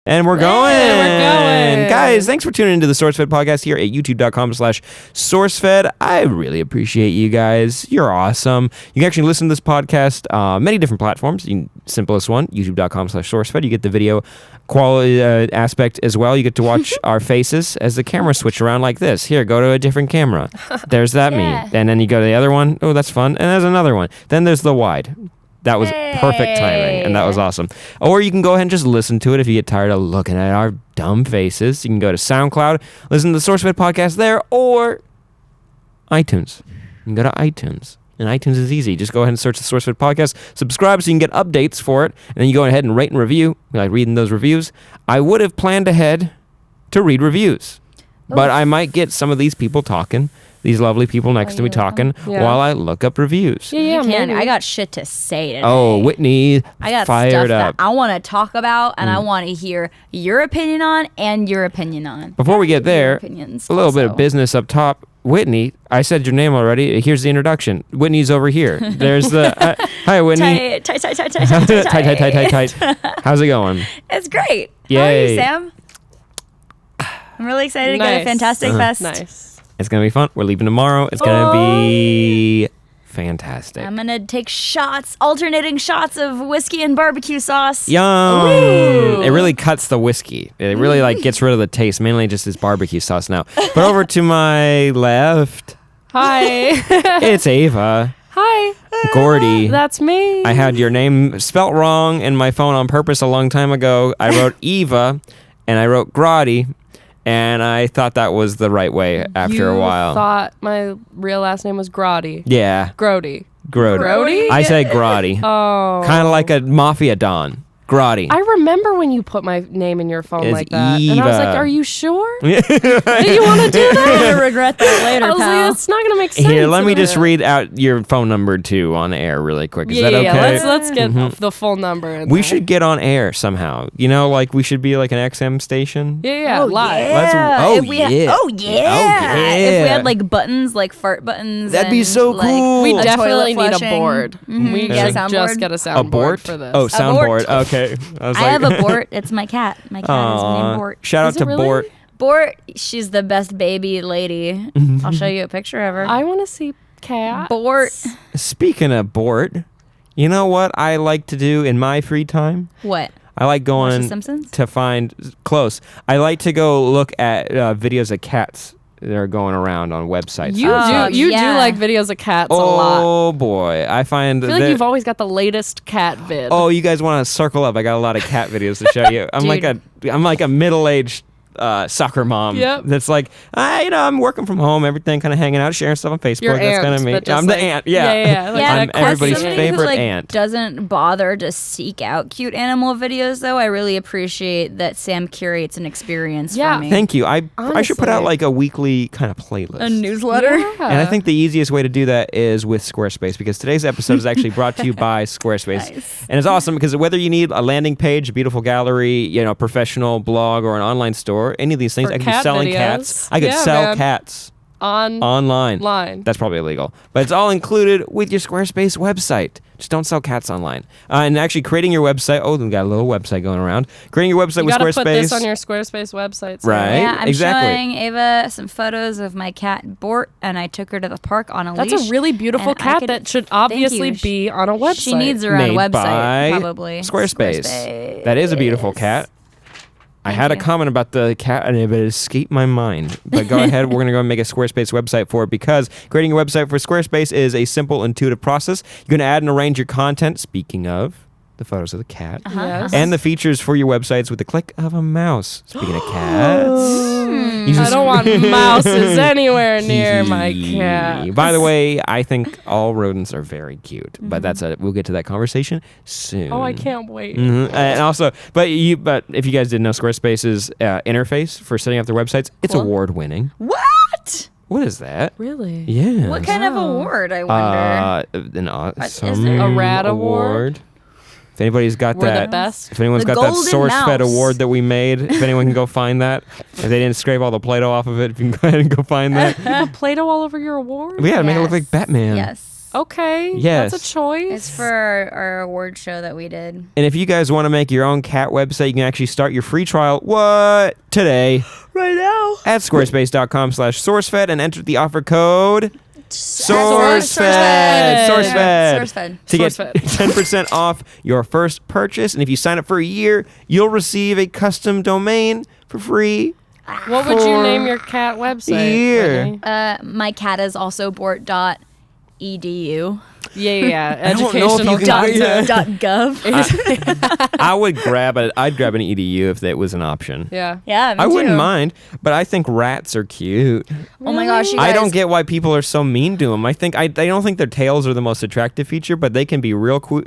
And we're going. We're going. Guys, thanks for tuning into the Sourcefed podcast here at youtube.com/Sourcefed. I really appreciate you guys. You're awesome. You can actually listen to this podcast many different platforms. Simplest one, youtube.com/Sourcefed. You get the video quality aspect as well. You get to watch our faces as the camera switch around like this. Here, go to a different camera. There's that me. And then you go to the other one. Oh, that's fun. And there's another one. Then there's the wide. That was perfect timing, and that was awesome. Or you can go ahead and just listen to it if you get tired of looking at our dumb faces. You can go to SoundCloud, listen to the Sourcefed podcast there, or iTunes. You can go to iTunes, and iTunes is easy. Just go ahead and search the Sourcefed podcast, subscribe so you can get updates for it, and then you go ahead and rate and review. We like reading those reviews. I would have planned ahead to read reviews, but I might get some of these people talking. These lovely people next to me talking while I look up reviews. Yeah, man. I got shit to say today. Oh, Whitney, I got fired stuff up. that I want to talk about, and I want to hear your opinion on and your opinion on. Before we get there, opinions a little bit also. of business up top. Whitney, I said your name already. Here's the introduction. Whitney's over here. There's the... hi, Whitney. Tight. How's it going? It's great. Yay. How are you, Sam? I'm really excited to go to Fantastic Fest. Nice. It's going to be fun. We're leaving tomorrow. It's going to be fantastic. I'm going to take alternating shots of whiskey and barbecue sauce. Yum. Ooh. It really cuts the whiskey. It really gets rid of the taste, mainly just this barbecue sauce now. But over to my left, Hi. it's Ava. Hi. Gordy. That's me. I had your name spelt wrong in my phone on purpose a long time ago. I wrote Eva, and I wrote Grody. And I thought that was the right way after a while. You thought my real last name was Grody. Yeah. Grody. Grody. I say Grody. Oh. Kind of like a mafia don. Grody. I remember when you put my name in your phone It's like that. And I was Eva. like, are you sure? Do you want to do that? I'm going to regret that later, I was pal. like, it's not going to make sense. Here, let me just read out your phone number too on air really quick. Is that okay? Yeah, let's get the full number. In We there. should get on air somehow. You know, like we should be like an XM station. Yeah, live. Let's- If we had like buttons, like fart buttons. That'd be and, so like, cool. We A definitely need a flushing. board. We Yeah, should soundboard. just get a A soundboard board for this. Oh, soundboard. Abort. Okay. I have a Bort. It's my cat. My cat is named Bort. Shout out Is it to really? Bort. Bort, she's the best baby lady. I'll show you a picture of her. I want to see cats. Bort. Speaking of Bort, you know what I like to do in my free time? What? I like Watch going The Simpsons? to find close. I like to go look at videos of cats that are going around on websites. You do like videos of cats a lot. Oh boy, I find I feel like you've always got the latest cat vid. Oh, you guys want to circle up? I got a lot of cat videos to show you. I'm like a middle-aged soccer mom. Yep. That's like, I'm working from home, everything, kind of hanging out, sharing stuff on Facebook. Your That's kind aunt, of me. but just I'm like- the aunt. Yeah. Yeah. Like I'm that everybody's quirky- Somebody favorite who, like, aunt. doesn't bother to seek out cute animal videos, though. I really appreciate that Sam curates an experience Yeah. for me. Thank you. I should put out Honestly. like a weekly kind of playlist. A newsletter? Yeah. And I think the easiest way to do that is with Squarespace, because today's episode is actually brought to you by Squarespace. Nice. And it's awesome because whether you need a landing page, a beautiful gallery, professional blog, or an online store, any of these things, For I could be cat selling videos. cats. I could Yeah, sell man. cats online. That's probably illegal. But it's all included with your Squarespace website. Just don't sell cats online. And actually creating your website. Oh, we got a little website going around. Creating your website You with gotta Squarespace. put this on your Squarespace website. So Right. Yeah, I'm exactly. showing Ava some photos of my cat Bort, and I took her to the park on a That's leash. a really beautiful and I cat could- that should Thank obviously you. be on a website. She needs her own Made website, by probably. Squarespace. That is a beautiful cat. I had a you. comment about the cat and it escaped my mind. But go ahead, we're going to go and make a Squarespace website for it because creating a website for Squarespace is a simple, intuitive process. You're going to add and arrange your content, speaking of the photos of the cat, Yes. and the features for your websites with the click of a mouse. Speaking of cats. I don't want mouses anywhere near my cat. By the way, I think all rodents are very cute, but we'll get to that conversation soon. Oh, I can't wait. And also, but if you guys didn't know, Squarespace's interface for setting up their websites, it's Cool. award-winning. What? What is that? Really? Yeah. What kind of award, I wonder? An awesome there- A rad award? If anybody's got We're that, the best. if anyone's The got that golden Sourcefed mouse. award that we made, if anyone can go find that, if they didn't scrape all the Play-Doh off of it, if you can go ahead and go find that. You put Play-Doh all over your award? Yeah, to make it look like Yes. Batman. Yes. Okay. Yes. That's a choice. It's for our award show that we did. And if you guys want to make your own cat website, you can actually start your free trial today Right now. at squarespace.com/sourcefed and enter the offer code Sourcefed. Sourcefed to get Sourcefed. 10% off your first purchase. And if you sign up for a year, you'll receive a custom domain for free. What would you name your cat website? Year. Whitney? My cat is also bort.edu. Yeah. I don't know if you Educational can- content. .gov. I would grab it. I'd grab an EDU if that was an option. Yeah. Yeah, me I wouldn't too. mind, but I think rats are cute. Oh my gosh, you I guys. don't get why people are so mean to them. I don't think their tails are the most attractive feature, but they can be real cool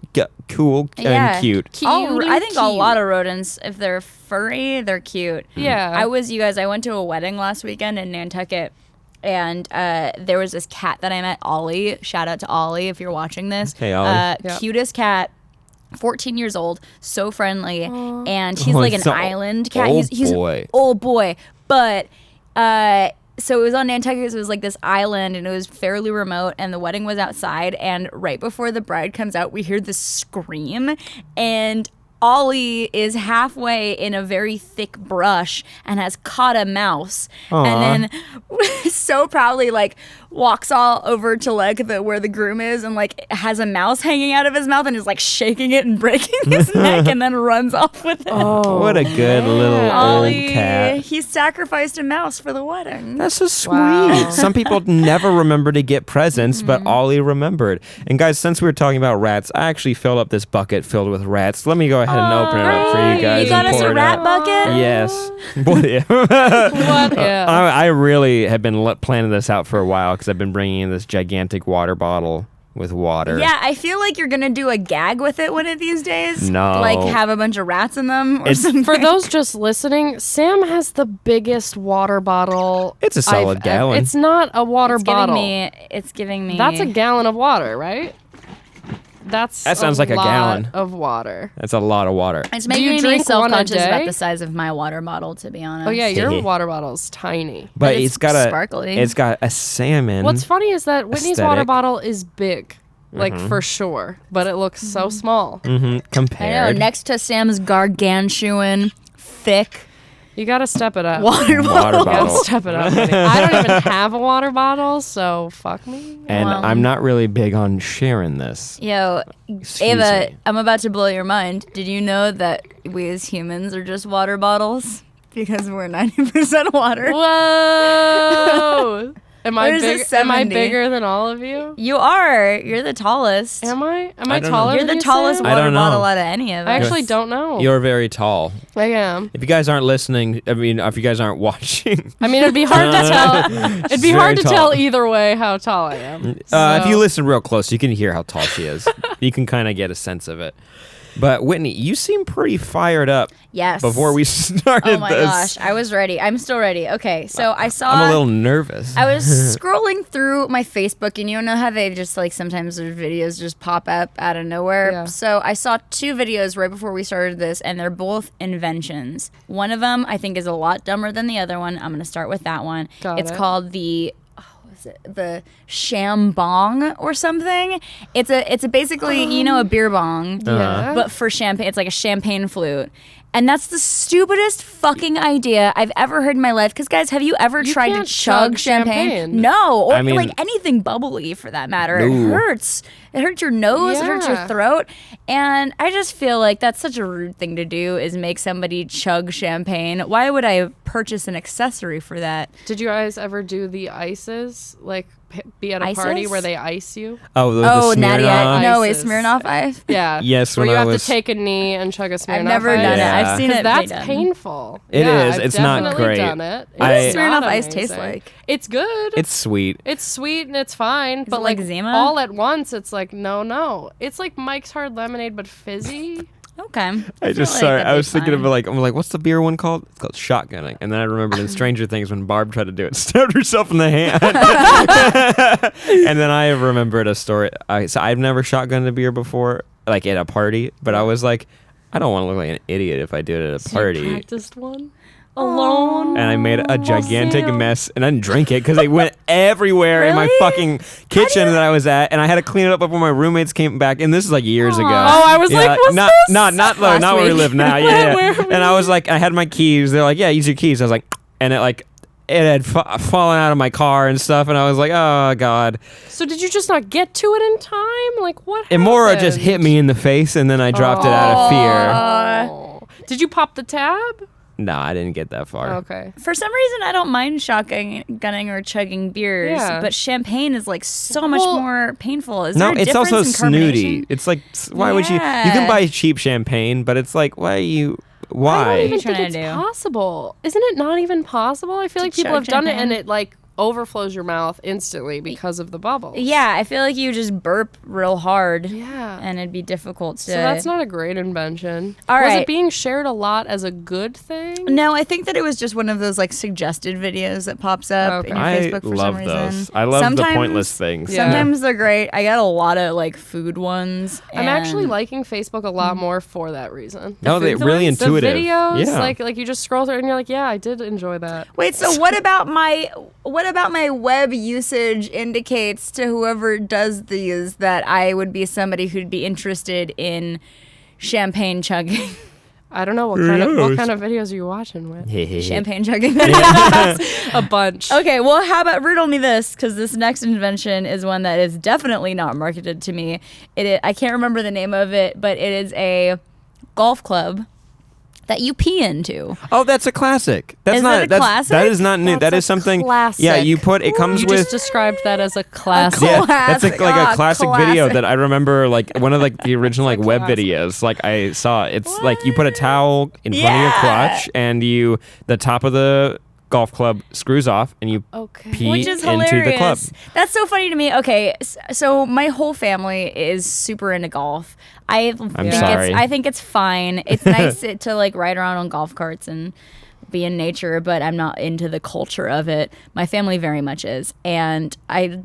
and cute. I think a cute. lot of rodents, if they're furry, they're cute. Yeah. I went to a wedding last weekend in Nantucket, and there was this cat that I met, Ollie. Shout out to Ollie if you're watching this. Hey, Ollie. Yep. Cutest cat. 14 years old, so friendly, and he's Oh, like an so island cat. old He's boy. old boy, but so it was on Nantucket. So it was like this island, and it was fairly remote. And the wedding was outside. And right before the bride comes out, we hear this scream, and Ollie is halfway in a very thick brush and has caught a mouse, and then so proudly like walks all over to like where the groom is, and like has a mouse hanging out of his mouth and is like shaking it and breaking his neck, and then runs off with it. Oh. What a good little Ollie, old cat. he sacrificed a mouse for the wedding. That's so sweet. Wow. Some people never remember to get presents, but Ollie remembered. And guys, since we were talking about rats, I actually filled up this bucket filled with rats. Let me go ahead and open it up for you guys. You got and us pour a it rat out. bucket? Yes. Boy, yeah. What? Yeah. I really have been planning this out for a while because I've been bringing in this gigantic water bottle with water. Yeah, I feel like you're gonna do a gag with it one of these days. No. Like have a bunch of rats in them or It's- something. For those just listening, Sam has the biggest water bottle. It's a solid gallon. It's not a water it's bottle. It's giving me. That's a gallon of water, right? That sounds like a lot gallon. of water. That's a lot of water. It's Do making you me drink one a self-conscious about day? the size of my water bottle, to be honest. Oh yeah, your water bottle's tiny. But it's it's got sparkly. It's got a salmon. What's funny is that Whitney's water Aesthetic. bottle is big, like for sure, but it looks so small. I know. compared? Next to Sam's gargantuan, thick You gotta step it up. water Water bottle. You gotta bottle. step it up. Whitney. I don't even have a water bottle, so fuck me. And Well. I'm not really big on sharing this. Yo, Excuse Ava, me. I'm about to blow your mind. Did you know that we as humans are just water bottles? Because we're 90% water. Whoa! Am I Or is it big? Am I 70? bigger than all of you? You are. You're the tallest. Am I? Am I I don't know. taller You're than the you, tallest Sam? I water don't know. bottle out of any of us. I actually don't know. You're very tall. I am. If you guys aren't listening, I mean, if you guys aren't watching, I mean, it'd be hard to tell. It'd be She's hard to very tell tall. either way how tall I am. if So- you listen real close, you can hear how tall she is. You can kind of get a sense of it. But Whitney, you seem pretty fired up Yes. before we started Oh my this. gosh, I was ready. I'm still ready. Okay, so I saw. I'm a little nervous. I was scrolling through my Facebook, and you know how they just like sometimes their videos just pop up out of nowhere. Yeah. So I saw two videos right before we started this, and they're both inventions. One of them I think is a lot dumber than the other one. I'm gonna start with that one. Got It's it. called the shambong or something. It's a basically a beer bong. Yeah. But for champagne, it's like a champagne flute. And that's the stupidest fucking idea I've ever heard in my life. Because, guys, have you ever You tried to can't chug chug champagne? champagne. No. Or I mean- like anything bubbly for that matter. No. It hurts. It hurts your nose. It hurts your Yeah. throat. And I just feel like that's such a rude thing to do is make somebody chug champagne. Why would I purchase an accessory for that? Did you guys ever do the ices? Like be at a party Ices? where they ice you? the Natty, Smirnoff. no, a Ices. Smirnoff Ice. Yeah. Yes, Where when you I have was- to take a knee and chug a Smirnoff I've never Ice. done it. Yeah. I've seen it. That's be done. painful. It yeah, is. I've It's not definitely great. Done it. What does It's Smirnoff not Ice taste amazing. like? It's good. It's sweet. It's sweet and it's fine, but it like like Zima? all at once, it's like no. It's like Mike's Hard Lemonade, but fizzy. Okay. I just feel like sorry. that'd I be was thinking of fine. like I'm like, what's the beer one called? It's called shotgunning. And then I remembered in Stranger Things when Barb tried to do it, stabbed herself in the hand. And then I remembered a story. So I've never shotgunned a beer before, like at a party. But I was like, I don't want to look like an idiot if I do it at a So you party. practiced one. alone. And I made a gigantic Sam. mess, and I didn't drink it because it went everywhere in my Really? fucking kitchen that I was at, and I had to clean it up before my roommates came back. And this is like years ago. Oh, I was like, what's not, this? not Last where we week. live now. Yeah, Where yeah. are we? And I was like, I had my keys. They're like, yeah, use your keys. I was like, and it had fallen out of my car and stuff, and I was like, oh god. So did you just not get to it in time? Like what It happened? more just hit me in the face, and then I dropped it out of fear. Oh. Did you pop the tab? No, I didn't get that far. Okay. For some reason, I don't mind gunning or chugging beers, Yeah. but champagne is like so much Well, more painful. Is No, there a it's difference also in snooty. carbonation? It's like, why would you? You Yeah. can buy cheap champagne, but it's like, why are you? Why? I don't even trying think to it's do? possible. Isn't it not even possible? I feel like people chug have done it champagne? and it like overflows your mouth instantly because of the bubbles. Yeah, I feel like you just burp real hard. Yeah. And it'd be difficult to. So that's not a great invention. All Was right. it being shared a lot as a good thing? No, I think that it was just one of those like suggested videos that pops up in your I Facebook for love some those. reason. I love the Sometimes- pointless things. Yeah. Sometimes they're great. I got a lot of like food ones. I'm actually and- liking Facebook a lot more for that reason. No, they're food really ones? The intuitive. videos, yeah. like you just scroll through and you're like, yeah, I did enjoy that. Wait, so what about my web usage indicates to whoever does these that I would be somebody who'd be interested in champagne chugging? I don't know what kind of videos are you watching with? Champagne chugging. A bunch. Okay, well, how about riddle me this? Because this next invention is one that is definitely not marketed to me. I can't remember the name of it, but it is a golf club that you pee into. Oh, that's a classic. That's Is not. that a classic? That is not new. That's That a is something. classic. Yeah, you put. It comes You with. just described that as a classic. Yeah, that's like Classic. a classic video Classic. that I remember, like one of like the original like web classic. videos. Like I saw, it's like you put a towel in front of your Yeah. crotch, and the top of the golf club screws off, and you Okay. pee Which is into hilarious. the club. That's so funny to me. Okay, so my whole family is super into golf. I think it's fine. It's nice to like ride around on golf carts and be in nature, but I'm not into the culture of it. My family very much is, and I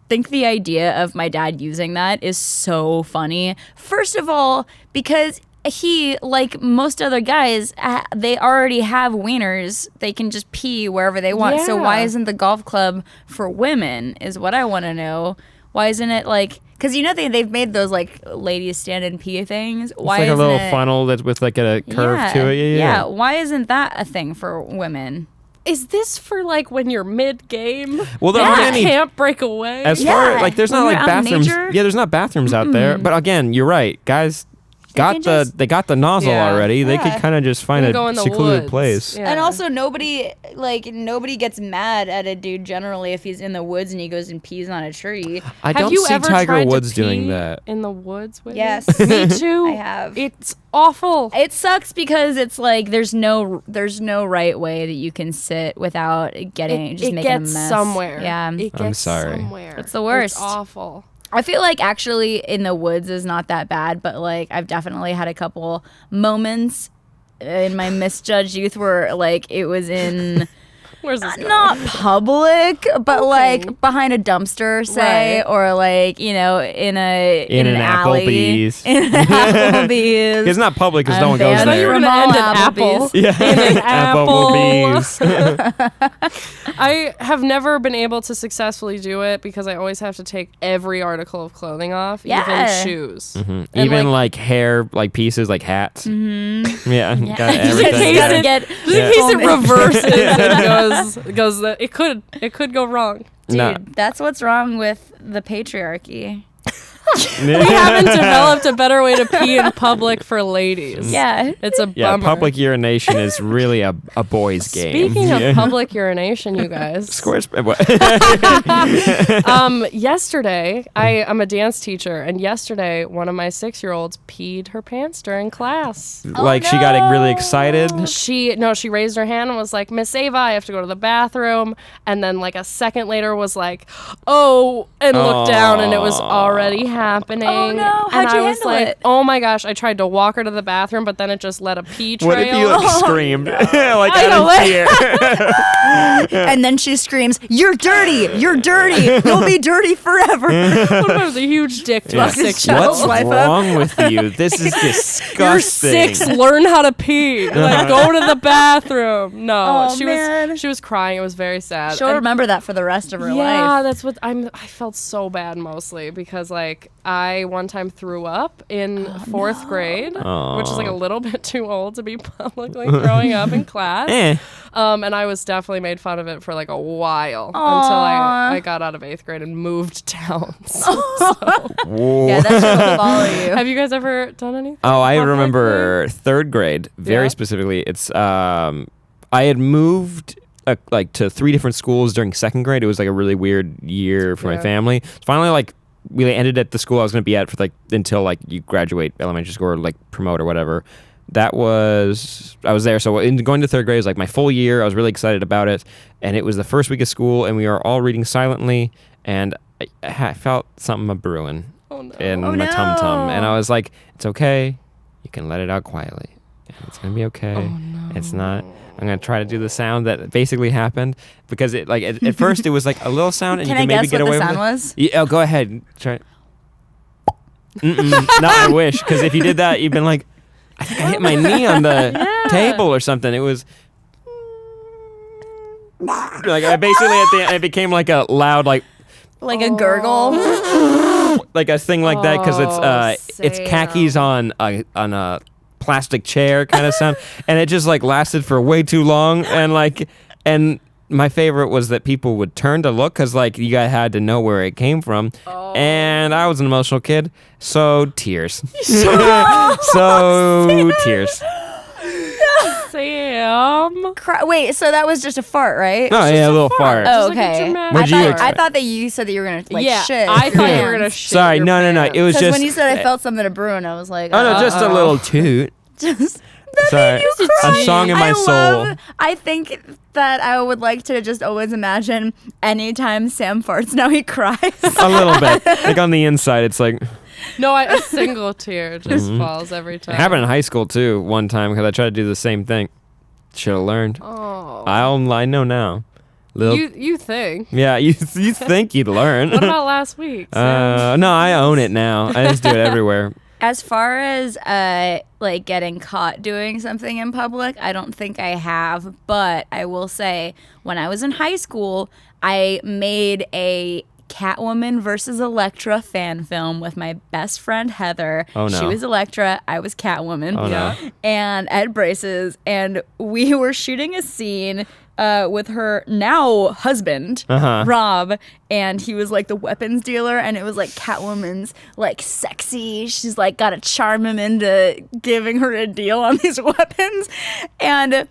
think the idea of my dad using that is so funny. First of all, because he, like most other guys, they already have wieners. They can just pee wherever they want. So Yeah. why isn't the golf club for women is what I want to know. Why isn't it like, because you know they've made those like ladies stand and pee things. Why It's like a isn't little it, funnel that's with like a curve yeah, to it. Yeah. Why isn't that a thing for women? Is this for like when you're mid game? Well, there Yeah. aren't You any. can't break away. As Yeah. far like there's not When like you're out in bathrooms. nature. Yeah, there's not bathrooms out there. But again, you're right, guys. can just- They got the nozzle Yeah. already. They could Yeah. kind of just find You a can go in the secluded woods. place. Yeah. And also nobody gets mad at a dude generally if he's in the woods and he goes and pees on a tree. I Have don't you see ever Tiger tried Woods to doing pee that. in the woods with Yes. me too. I have. It's awful. It sucks because it's like there's no right way that you can sit without getting it making gets a mess. somewhere. Yeah. It gets I'm sorry. somewhere. It's the worst. It's awful. I feel like actually in the woods is not that bad, but like I've definitely had a couple moments in my misjudged youth where like it was in Where's this going? not public, but Okay. like behind a dumpster, say, Right. or like in an In an alley. Applebee's. In an Applebee's. It's not public because no I'm one goes banned I thought you were there. from gonna all end at apple. Applebee's. Yeah, In an apple. Applebee's. I have never been able to successfully do it because I always have to take every article of clothing off, Yeah. even shoes. And, Even like hair, like pieces, like hats. Mm-hmm. Yeah, got Just in everything. case Yeah. it- Get just in case it reverses and goes that it could go wrong. Dude, No. that's what's wrong with the patriarchy. We haven't developed a better way to pee in public for ladies. Yeah. It's a Yeah, bummer. public urination is really a boys' game. Speaking Yeah. of public urination, you guys. Squarespace. Yesterday, I'm a dance teacher, and yesterday one of my 6-year-olds peed her pants during class. Like she got really excited. She raised her hand and was like, "Miss Ava, I have to go to the bathroom." And then like a second later was like, "Oh," and looked down and it was already happening. Oh, no. And How'd you I was handle like, it? oh my gosh, I tried to walk her to the bathroom, but then it just let a pee trail. What if you like screamed like I know, out of fear? And then she screams, "You're dirty! You're dirty! You'll be dirty forever!" What if I was a huge dick to a Yeah. 6-year-old? What's wrong with you? This is You're disgusting. 6. Learn how to pee. Like, go to the bathroom. No, Oh, she man. was crying. It was very sad. She'll And- remember that for the rest of her yeah, life. that's what I felt so bad mostly because like I one time threw up in 4th grade, which is like a little bit too old to be publicly throwing up in class. And I was definitely made fun of it for like a while until I got out of 8th grade and moved towns. Yeah, that's gonna follow you. Have you guys ever done anything? Oh, I publicly? remember 3rd grade very Yeah. specifically. It's I had moved like to 3 different schools during 2nd grade. It was like a really weird year for my Yeah. family. Finally, like we ended at the school I was going to be at for like until like you graduate elementary school or like promote or whatever. I was there. So going to 3rd grade was like my full year. I was really excited about it, and it was the first week of school, and we were all reading silently, and I felt something brewing in Oh, my tum tum, no. and I was like, "It's okay. You can let it out quietly. It's gonna be okay. It's not." I'm gonna try to do the sound that basically happened because it like at first it was like a little sound, and Can you I can maybe guess get what away the with sound it. was? Yeah, oh, go ahead. Try. No, I wish, because if you did that, you'd been like, I think I hit my knee on the table or something. It was like I basically at the end, it became like a loud like Like a gurgle. like a thing like that because it's khakis on a plastic chair kind of sound, and it just like lasted for way too long, and my favorite was that people would turn to look because like you guys had to know where it came from, and I was an emotional kid, so tears. So tears. Sam. Wait, so that was just a fart, right? Oh yeah, a little fart. Oh, Just like a okay. dramatic What'd you I expect? thought that you said that you were gonna like yeah, shit. I thought you were gonna shit. Sorry, your no. pants. It was Because just. when you said I felt something to brew, and I was like, Oh no, just a little toot. just Sorry, a song in my soul. I think that I would like to just always imagine anytime Sam farts, now he cries. A little bit, like on the inside, it's like. No, a single tear just falls every time. It happened in high school too one time because I tried to do the same thing. Should have learned. Oh. I know now. You think? Yeah, you think you'd learn. What about last week? Sam? No, I own it now. I just do it everywhere. As far as like getting caught doing something in public, I don't think I have, but I will say when I was in high school, I made a Catwoman versus Elektra fan film with my best friend Heather. Oh, no. She was Elektra, I was Catwoman. Oh, no. And Ed Braces, and we were shooting a scene with her now husband, Rob, and he was like the weapons dealer, and it was like Catwoman's like sexy. She's like got to charm him into giving her a deal on these weapons, and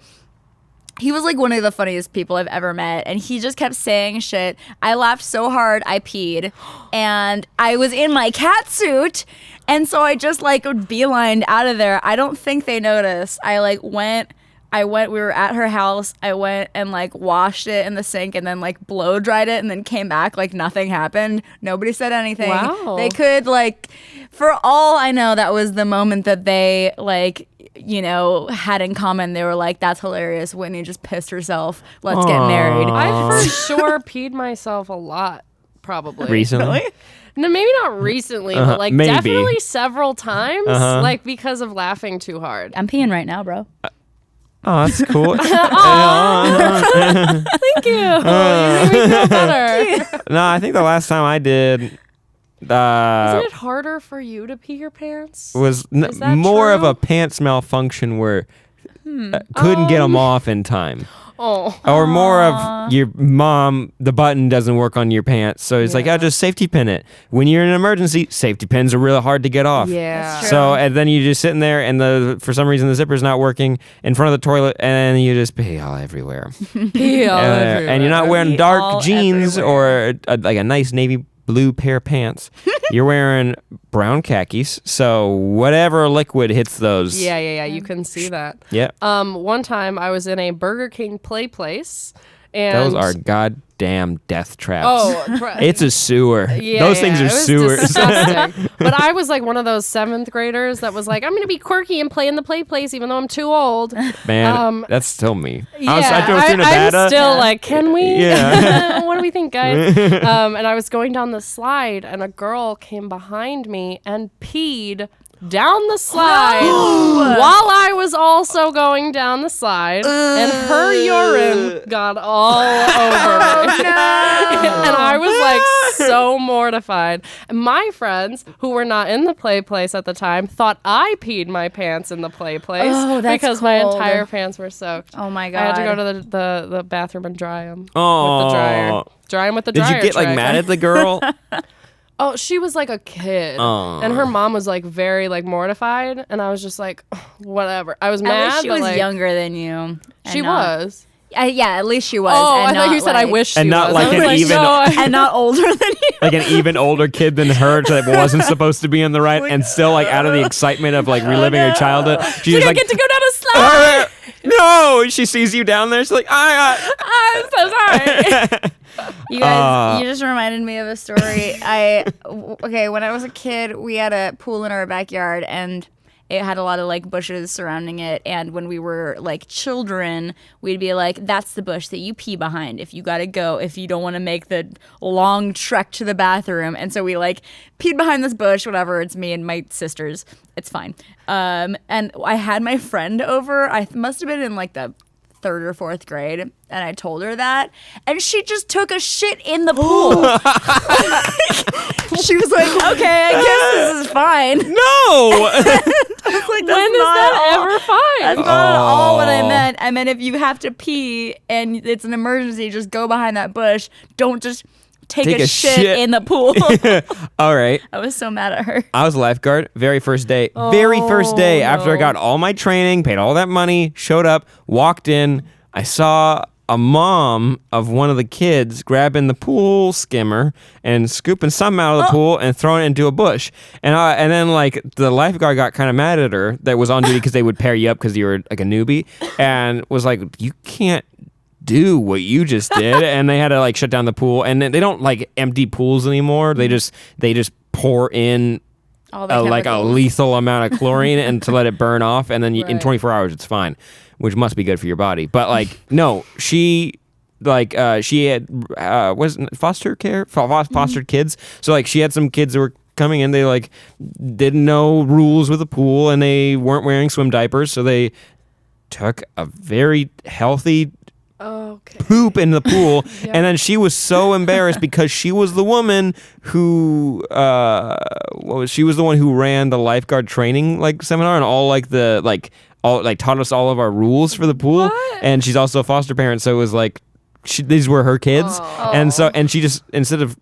he was like one of the funniest people I've ever met, and he just kept saying shit. I laughed so hard I peed, and I was in my cat suit, and so I just like beelined out of there. I don't think they noticed. We were at her house. I went and like washed it in the sink and then like blow dried it and then came back like nothing happened. Nobody said anything. Wow. They could like, for all I know, that was the moment that they like, you know, had in common. They were like, that's hilarious. Whitney just pissed herself. Let's get married. I for sure peed myself a lot, probably. Recently? No, maybe not recently, but like maybe. definitely several times, like because of laughing too hard. I'm peeing right now, bro. Oh, that's cool. Thank you. You made me feel better. No, I think the last time I did Isn't it harder for you to pee your pants? was Is that more of true? a pants malfunction where couldn't get them off in time. Oh. Or more of your mom, the button doesn't work on your pants. So it's like, Yeah. oh, just safety pin it. When you're in an emergency, safety pins are really hard to get off. Yeah. That's So, and then you're just sitting there and for some reason the zipper's not working in front of the toilet and you just pee all everywhere. Pee all And you're not everywhere. wearing Pee dark all jeans everywhere. or like a nice navy blue pair of pants. You're wearing brown khakis. So whatever liquid hits those. Yeah. You can see that. Yep. One time I was in a Burger King play place, And those are goddamn death traps. Oh, it's a sewer. Yeah, those things are it was sewers. disgusting. But I was like one of those 7th graders that was like, I'm gonna be quirky and play in the play place even though I'm too old. Man, that's still me. Yeah, I drove through Nevada. I'm still like, can we? Yeah. What do we think, guys? And I was going down the slide, and a girl came behind me and peed down the slide while I was also going down the slide, and her urine got all over me. And I was like so mortified. And my friends, who were not in the play place at the time, thought I peed my pants in the play place because my entire pants were soaked. Oh my God. I had to go to the bathroom and dry them with Oh. the dryer. Dry them with the dryer. Did you get like trick. mad at the girl? Oh, she was like a kid, and her mom was like very like mortified, and I was just like, whatever. I was mad. At least she but, was like, younger than you. She was. Yeah, at least she was. Oh, and I thought you said I like, wish she And not was. like I was an even- no, and not older than you. Like an even older kid than her that wasn't supposed to be on the ride, and still like out of the excitement of like reliving her childhood, she's She didn't like, get to go down a slide. no. She sees you down there. She's like, I'm so sorry. You guys, you just reminded me of a story. When I was a kid, we had a pool in our backyard, and it had a lot of like bushes surrounding it. And when we were like children, we'd be like, that's the bush that you pee behind if you gotta go, if you don't want to make the long trek to the bathroom. And so we like peed behind this bush, whatever. It's me and my sisters. It's fine. And I had my friend over. I must have been in like the 3rd or 4th grade, and I told her that, and she just took a shit in the pool. She was like, okay, I guess this is fine. no. I was like, When is that ever fine? That's not at all what I meant. I meant if you have to pee and it's an emergency, just go behind that bush. Don't just take a shit in the pool. All right. I was so mad at her. I was a lifeguard. Very first day after I got all my training, paid all that money, showed up, walked in. I saw a mom of one of the kids grabbing the pool skimmer and scooping something out of the pool and throwing it into a bush. And then like the lifeguard got kind of mad at her that was on duty because they would pair you up because you were like a newbie, and was like, you can't do what you just did. And they had to like shut down the pool, and they don't like empty pools anymore. They just pour in like a lethal amount of chlorine and to let it burn off, and then in 24 hours it's fine, which must be good for your body. But like no, she had wasn't fostered kids, so like she had some kids that were coming in, they like didn't know rules with the pool, and they weren't wearing swim diapers, so they took a very healthy poop in the pool. And then she was so embarrassed because she was the woman who she was the one who ran the lifeguard training like seminar and all like the taught us all of our rules for the pool. What? And she's also a foster parent, so it was like these were her kids. And she just, instead of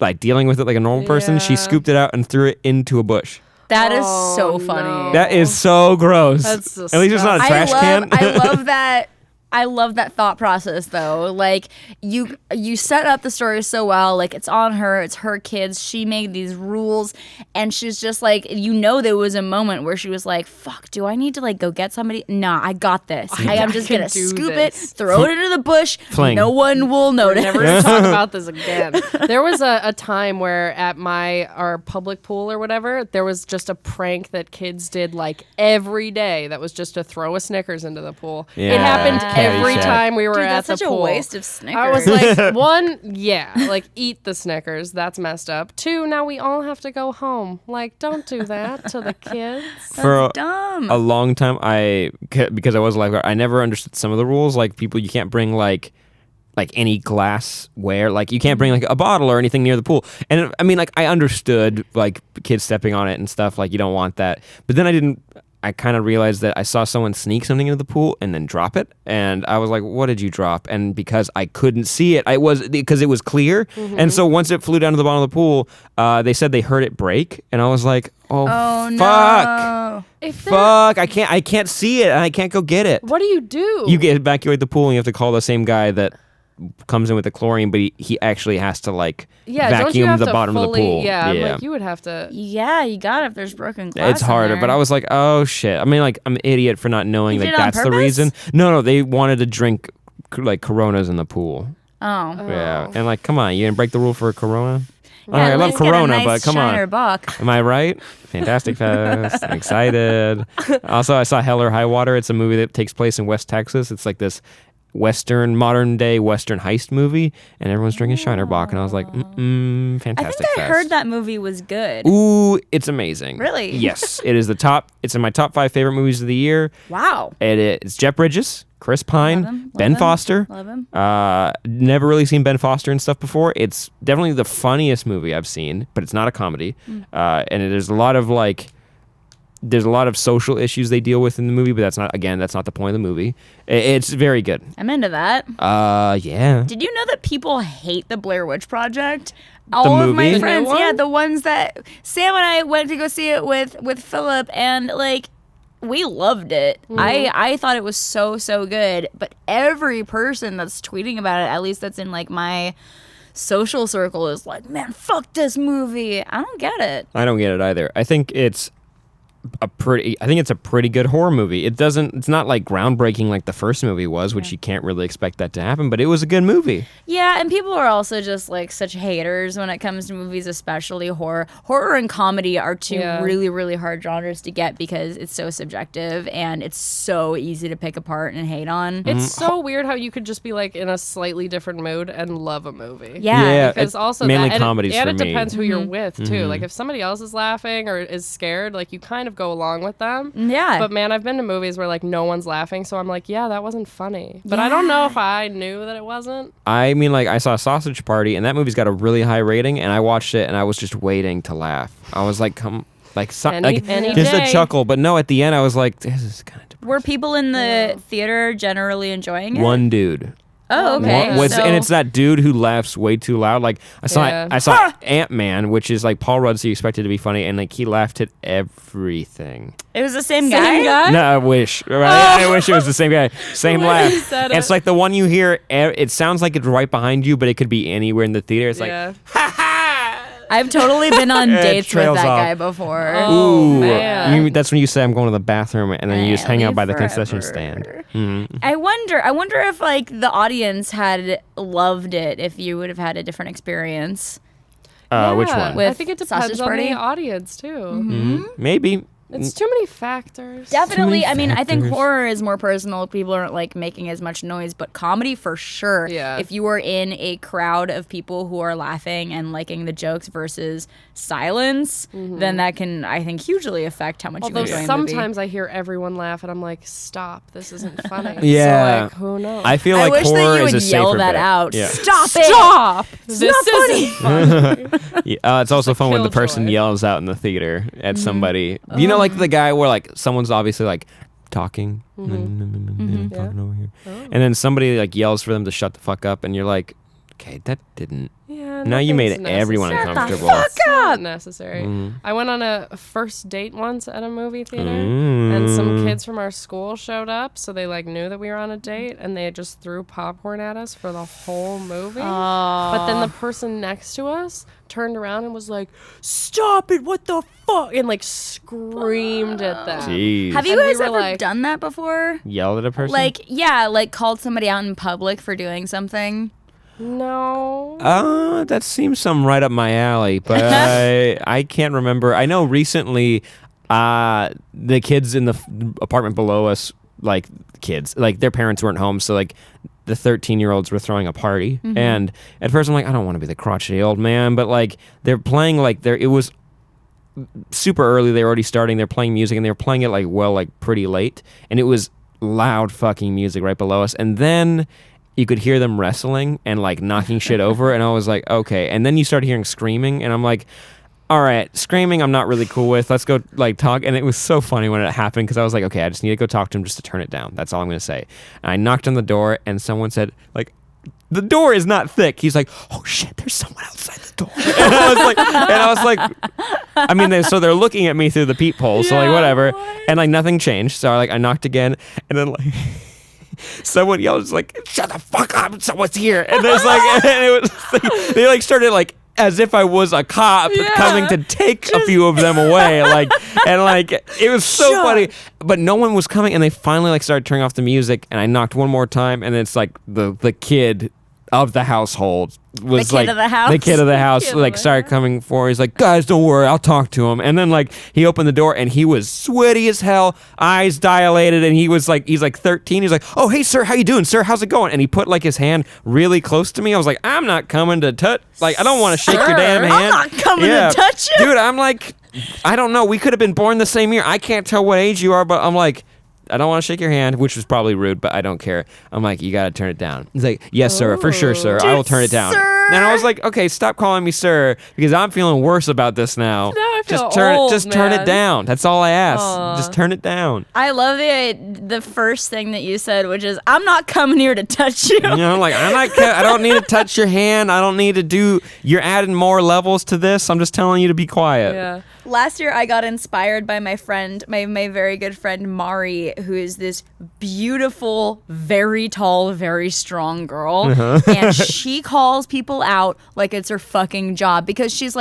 like dealing with it like a normal person, she scooped it out and threw it into a bush. That is so funny. No. That is so gross. That's At least it's not a trash can. I love that. I love that thought process though. Like you set up the story so well. Like it's on her, it's her kids. She made these rules, and she's just like, there was a moment where she was like, "Fuck, do I need to like go get somebody? Nah, I got this. I'm just gonna scoop it, throw it into the bush. Fling. No one will notice." Never to talk about this again. There was a time where at our public pool or whatever, there was just a prank that kids did like every day. That was just to throw a Snickers into the pool. Yeah. It happened every Caddyshack. time we were Dude, at that's the such pool. a waste of Snickers. I was like, one, like eat the Snickers. That's messed up. 2, now we all have to go home. Like, don't do that to the kids. For dumb. a long time, because I was a lifeguard, I never understood some of the rules. Like you can't bring like any glassware, like you can't bring like a bottle or anything near the pool. And I mean, like I understood like kids stepping on it and stuff, like you don't want that. But then I kind of realized that I saw someone sneak something into the pool and then drop it, and I was like, "What did you drop?" And because I couldn't see it, because it was clear, and so once it flew down to the bottom of the pool, they said they heard it break, and I was like, "Oh fuck, no. fuck! I can't see it, and I can't go get it." What do you do? You evacuate the pool, and you have to call the same guy that comes in with the chlorine, but he actually has to like don't you vacuum have the to bottom of the pool. Yeah, like you would have to. Yeah, you got it if there's broken glass. It's harder, in but there. I was like, oh shit. I mean, like I'm an idiot for not knowing You that did it on that's the purpose? reason. No, they wanted to drink like Coronas in the pool. Oh. Yeah, and like, come on, you didn't break the rule for a Corona. Yeah, I at love least get a Corona, nice but come Shiner on. Buck. Am I right? Fantastic Fest. I'm excited. Also, I saw Hell or High Water. It's a movie that takes place in West Texas. It's like this modern day Western heist movie, and everyone's drinking Shiner Bock, and I was like, I Fantastic think I Fest. heard that movie was good. Ooh, it's amazing. Really? Yes, it is it's in my top 5 favorite movies of the year. Wow. It's Jeff Bridges, Chris Pine, Love him, Ben love him, Foster. love him. Never really seen Ben Foster and stuff before. It's definitely the funniest movie I've seen, but it's not a comedy. And there's a lot of social issues they deal with in the movie, but that's not the point of the movie. It's very good. I'm into that. Yeah. Did you know that people hate the Blair Witch Project? All of movie? my The friends, new one? yeah, the ones that Sam and I went to go see it with Philip, and like we loved it. I thought it was so good, but every person that's tweeting about it, at least that's in like my social circle, is like, man, fuck this movie. I don't get it. I don't get it either. I think it's a pretty good horror movie. It's not like groundbreaking like the first movie was, which you can't really expect that to happen, but it was a good movie. Yeah, and people are also just like such haters when it comes to movies, especially horror. Horror and comedy are two really, really hard genres to get because it's so subjective and it's so easy to pick apart and hate on. It's so weird how you could just be like in a slightly different mood and love a movie. Yeah. Because also mainly that, comedies and for it me. depends who you're with too. Like if somebody else is laughing or is scared, like you kind of go along with them. Yeah. But man, I've been to movies where like no one's laughing, so I'm like, yeah, that wasn't funny. But I don't know if I knew that it wasn't. I mean, like, I saw Sausage Party, and that movie's got a really high rating, and I watched it, and I was just waiting to laugh. I was like, Any just day. a chuckle. But no, at the end, I was like, this is kind of depressing. Were people in the theater generally enjoying it? One dude. Oh, okay. And it's that dude who laughs way too loud. Like I saw Ant-Man, which is like Paul Rudd, so you expect it to be funny, and like he laughed at everything. It was the same guy? No, I wish. Right? I wish it was the same guy. Same The way laugh. he said It's it. like the one you hear. It sounds like it's right behind you, but it could be anywhere in the theater. It's like, I've totally been on dates with trails that off. guy before. Oh, man. that's when you say I'm going to the bathroom, and then you just hang out Leave by the forever. concession stand. Mm-hmm. I wonder if like the audience had loved it, if you would have had a different experience. Which Yeah. one? With I think it depends Sausage on Party? the audience too. Mm-hmm. Maybe. It's too many factors. Definitely. I mean, I think factors. horror is more personal. People aren't like making as much noise, but comedy for sure. Yeah. If you are in a crowd of people who are laughing and liking the jokes versus silence, then that can, I think, hugely affect how much Although you enjoy a movie. sometimes I hear everyone laugh and I'm like, stop, this isn't funny. Yeah. So like, who knows? I feel I like wish horror that you is a would yell safer that bet. out. Yeah. Stop it! Stop! This not isn't funny. Yeah, it's also fun when the killjoy. person yells out in the theater at somebody. You know, like the guy where like someone's obviously like talking, talking over here, and then somebody like yells for them to shut the fuck up, and you're like, okay, that didn't. Yeah, Now you made nothing's everyone necessary. uncomfortable. It's not necessary. I went on a first date once at a movie theater, and some kids from our school showed up, so they like knew that we were on a date, and they just threw popcorn at us for the whole movie. But then the person next to us turned around and was like, "Stop it! What the fuck!" and like screamed at them. Jeez. Have you And we guys were ever like- done that before? Yell at a person? Like, yeah, like called somebody out in public for doing something? No. That seems some right up my alley, but I can't remember. I know recently, the kids in the apartment below us, like kids, like their parents weren't home, so like the 13-year-olds were throwing a party, and at first I'm like, I don't want to be the crotchety old man, but like they're playing like it was super early. They were already starting. They're playing music, and they were playing it like pretty late, and it was loud fucking music right below us, and then you could hear them wrestling and like knocking shit over, and I was like, okay. And then you start hearing screaming, and I'm like, all right, screaming I'm not really cool with. Let's go like talk. And it was so funny when it happened because I was like, okay, I just need to go talk to him just to turn it down. That's all I'm gonna say. And I knocked on the door, and someone said like, the door is not thick. He's like, oh shit, there's someone outside the door. And I was like, I mean, they're looking at me through the peephole, so like whatever. And like nothing changed. So I knocked again, and then like someone yelled like, shut the fuck up, someone's here. And there's like, and it was like, they like started like as if I was a cop coming to take a few of them away. It was so funny. But no one was coming, and they finally started turning off the music, and I knocked one more time, and it's the kid of the household was the kid of the house? The kid of the house started coming forward. He's like, guys, don't worry, I'll talk to him. And then he opened the door and he was sweaty as hell, eyes dilated, and he's 13. He's like, oh, hey sir, how you doing, sir? How's it going? And he put his hand really close to me. I was like, I'm not coming to touch. I don't want to shake your damn hand. I'm not coming to touch you, dude. I'm like, I don't know. We could have been born the same year. I can't tell what age you are, but I'm like, I don't want to shake your hand, which was probably rude, but I don't care. I'm like, you got to turn it down. He's like, yes, sir, for sure, sir. I will turn it down. Sir. And I was like, okay, stop calling me sir, because I'm feeling worse about this now. Now I feel just turn it down. That's all I ask. Just turn it down. I love the first thing that you said, which is, I'm not coming here to touch you. I'm not. I don't need to touch your hand. I don't need to do. You're adding more levels to this. I'm just telling you to be quiet. Yeah. Last year, I got inspired by my friend, my very good friend Mari, who is this beautiful, very tall, very strong girl. And she calls people out like it's her fucking job, because she's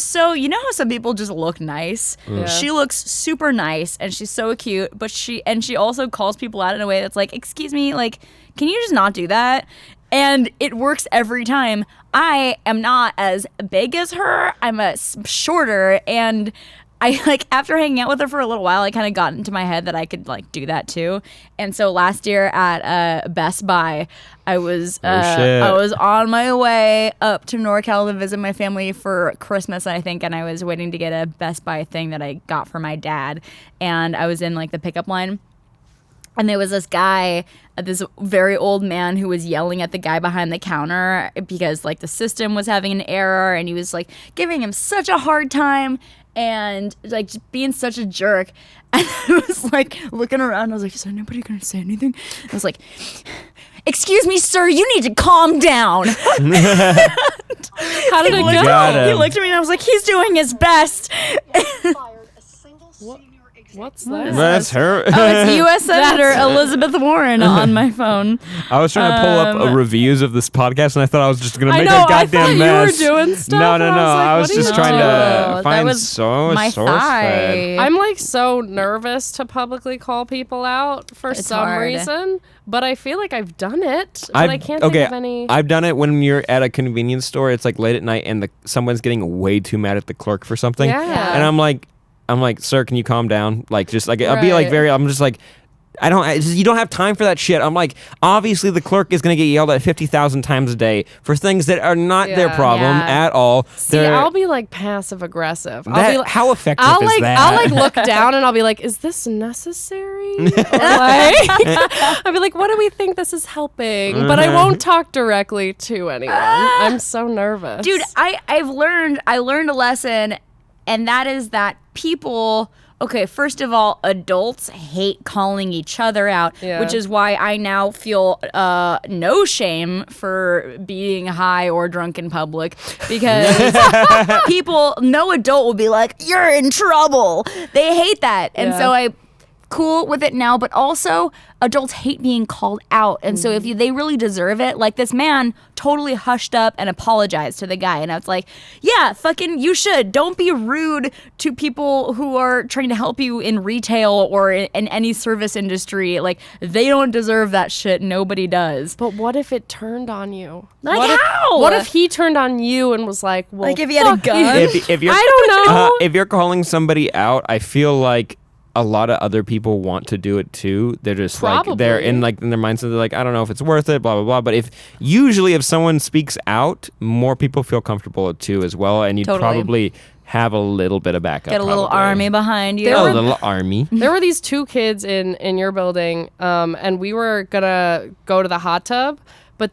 so, you know how some people just look nice? Yeah. She looks super nice and she's so cute, but she also calls people out in a way that's like, excuse me, can you just not do that? And it works every time. I am not as big as her. I'm shorter, and I after hanging out with her for a little while, I kind of got into my head that I could do that too. And so last year at Best Buy, I was on my way up to NorCal to visit my family for Christmas, I think, and I was waiting to get a Best Buy thing that I got for my dad, and I was in the pickup line. And there was this guy, this very old man, who was yelling at the guy behind the counter because the system was having an error, and he was giving him such a hard time and just being such a jerk. And I was looking around. I was like, is there nobody gonna say anything? I was like, excuse me, sir, you need to calm down. How did it go? He looked at me and I was like, he's doing his best. What's that? That's her. It's U.S. Senator Elizabeth Warren on my phone. I was trying to pull up reviews of this podcast, and I thought I was just going to make a goddamn mess. You were doing stuff. No. I was just trying to find my Sourcefed. I'm so nervous to publicly call people out for some reason, but I feel like I've done it. But I can't think of any. I've done it when you're at a convenience store. It's late at night, and someone's getting way too mad at the clerk for something. Yeah. And I'm like, sir, can you calm down? I'll be I'm just you don't have time for that shit. I'm like, obviously the clerk is going to get yelled at 50,000 times a day for things that are not their problem at all. See, I'll be passive aggressive. How effective is that? I'll look down and I'll be like, is this necessary? I'll be like, what do we think this is helping? But I won't talk directly to anyone. I'm so nervous. Dude, I learned a lesson, and that is that people, first of all, adults hate calling each other out, which is why I now feel no shame for being high or drunk in public, because no adult will be like, you're in trouble. They hate that. And so I cool with it now, but also adults hate being called out. And so if they really deserve it, this man totally hushed up and apologized to the guy. And I was like, yeah, fucking you should. Don't be rude to people who are trying to help you in retail or in any service industry. They don't deserve that shit. Nobody does. But what if it turned on you? How? What if he turned on you and was like, well, if he had a gun? If you're, I don't know. If you're calling somebody out, I feel like a lot of other people want to do it too. They're just they're in their mindset. They're like, I don't know if it's worth it, blah blah blah. But if someone speaks out, more people feel comfortable too as well, and you'd probably have a little bit of backup. Get a little army behind you. A little army. There were these two kids in your building, and we were gonna go to the hot tub. But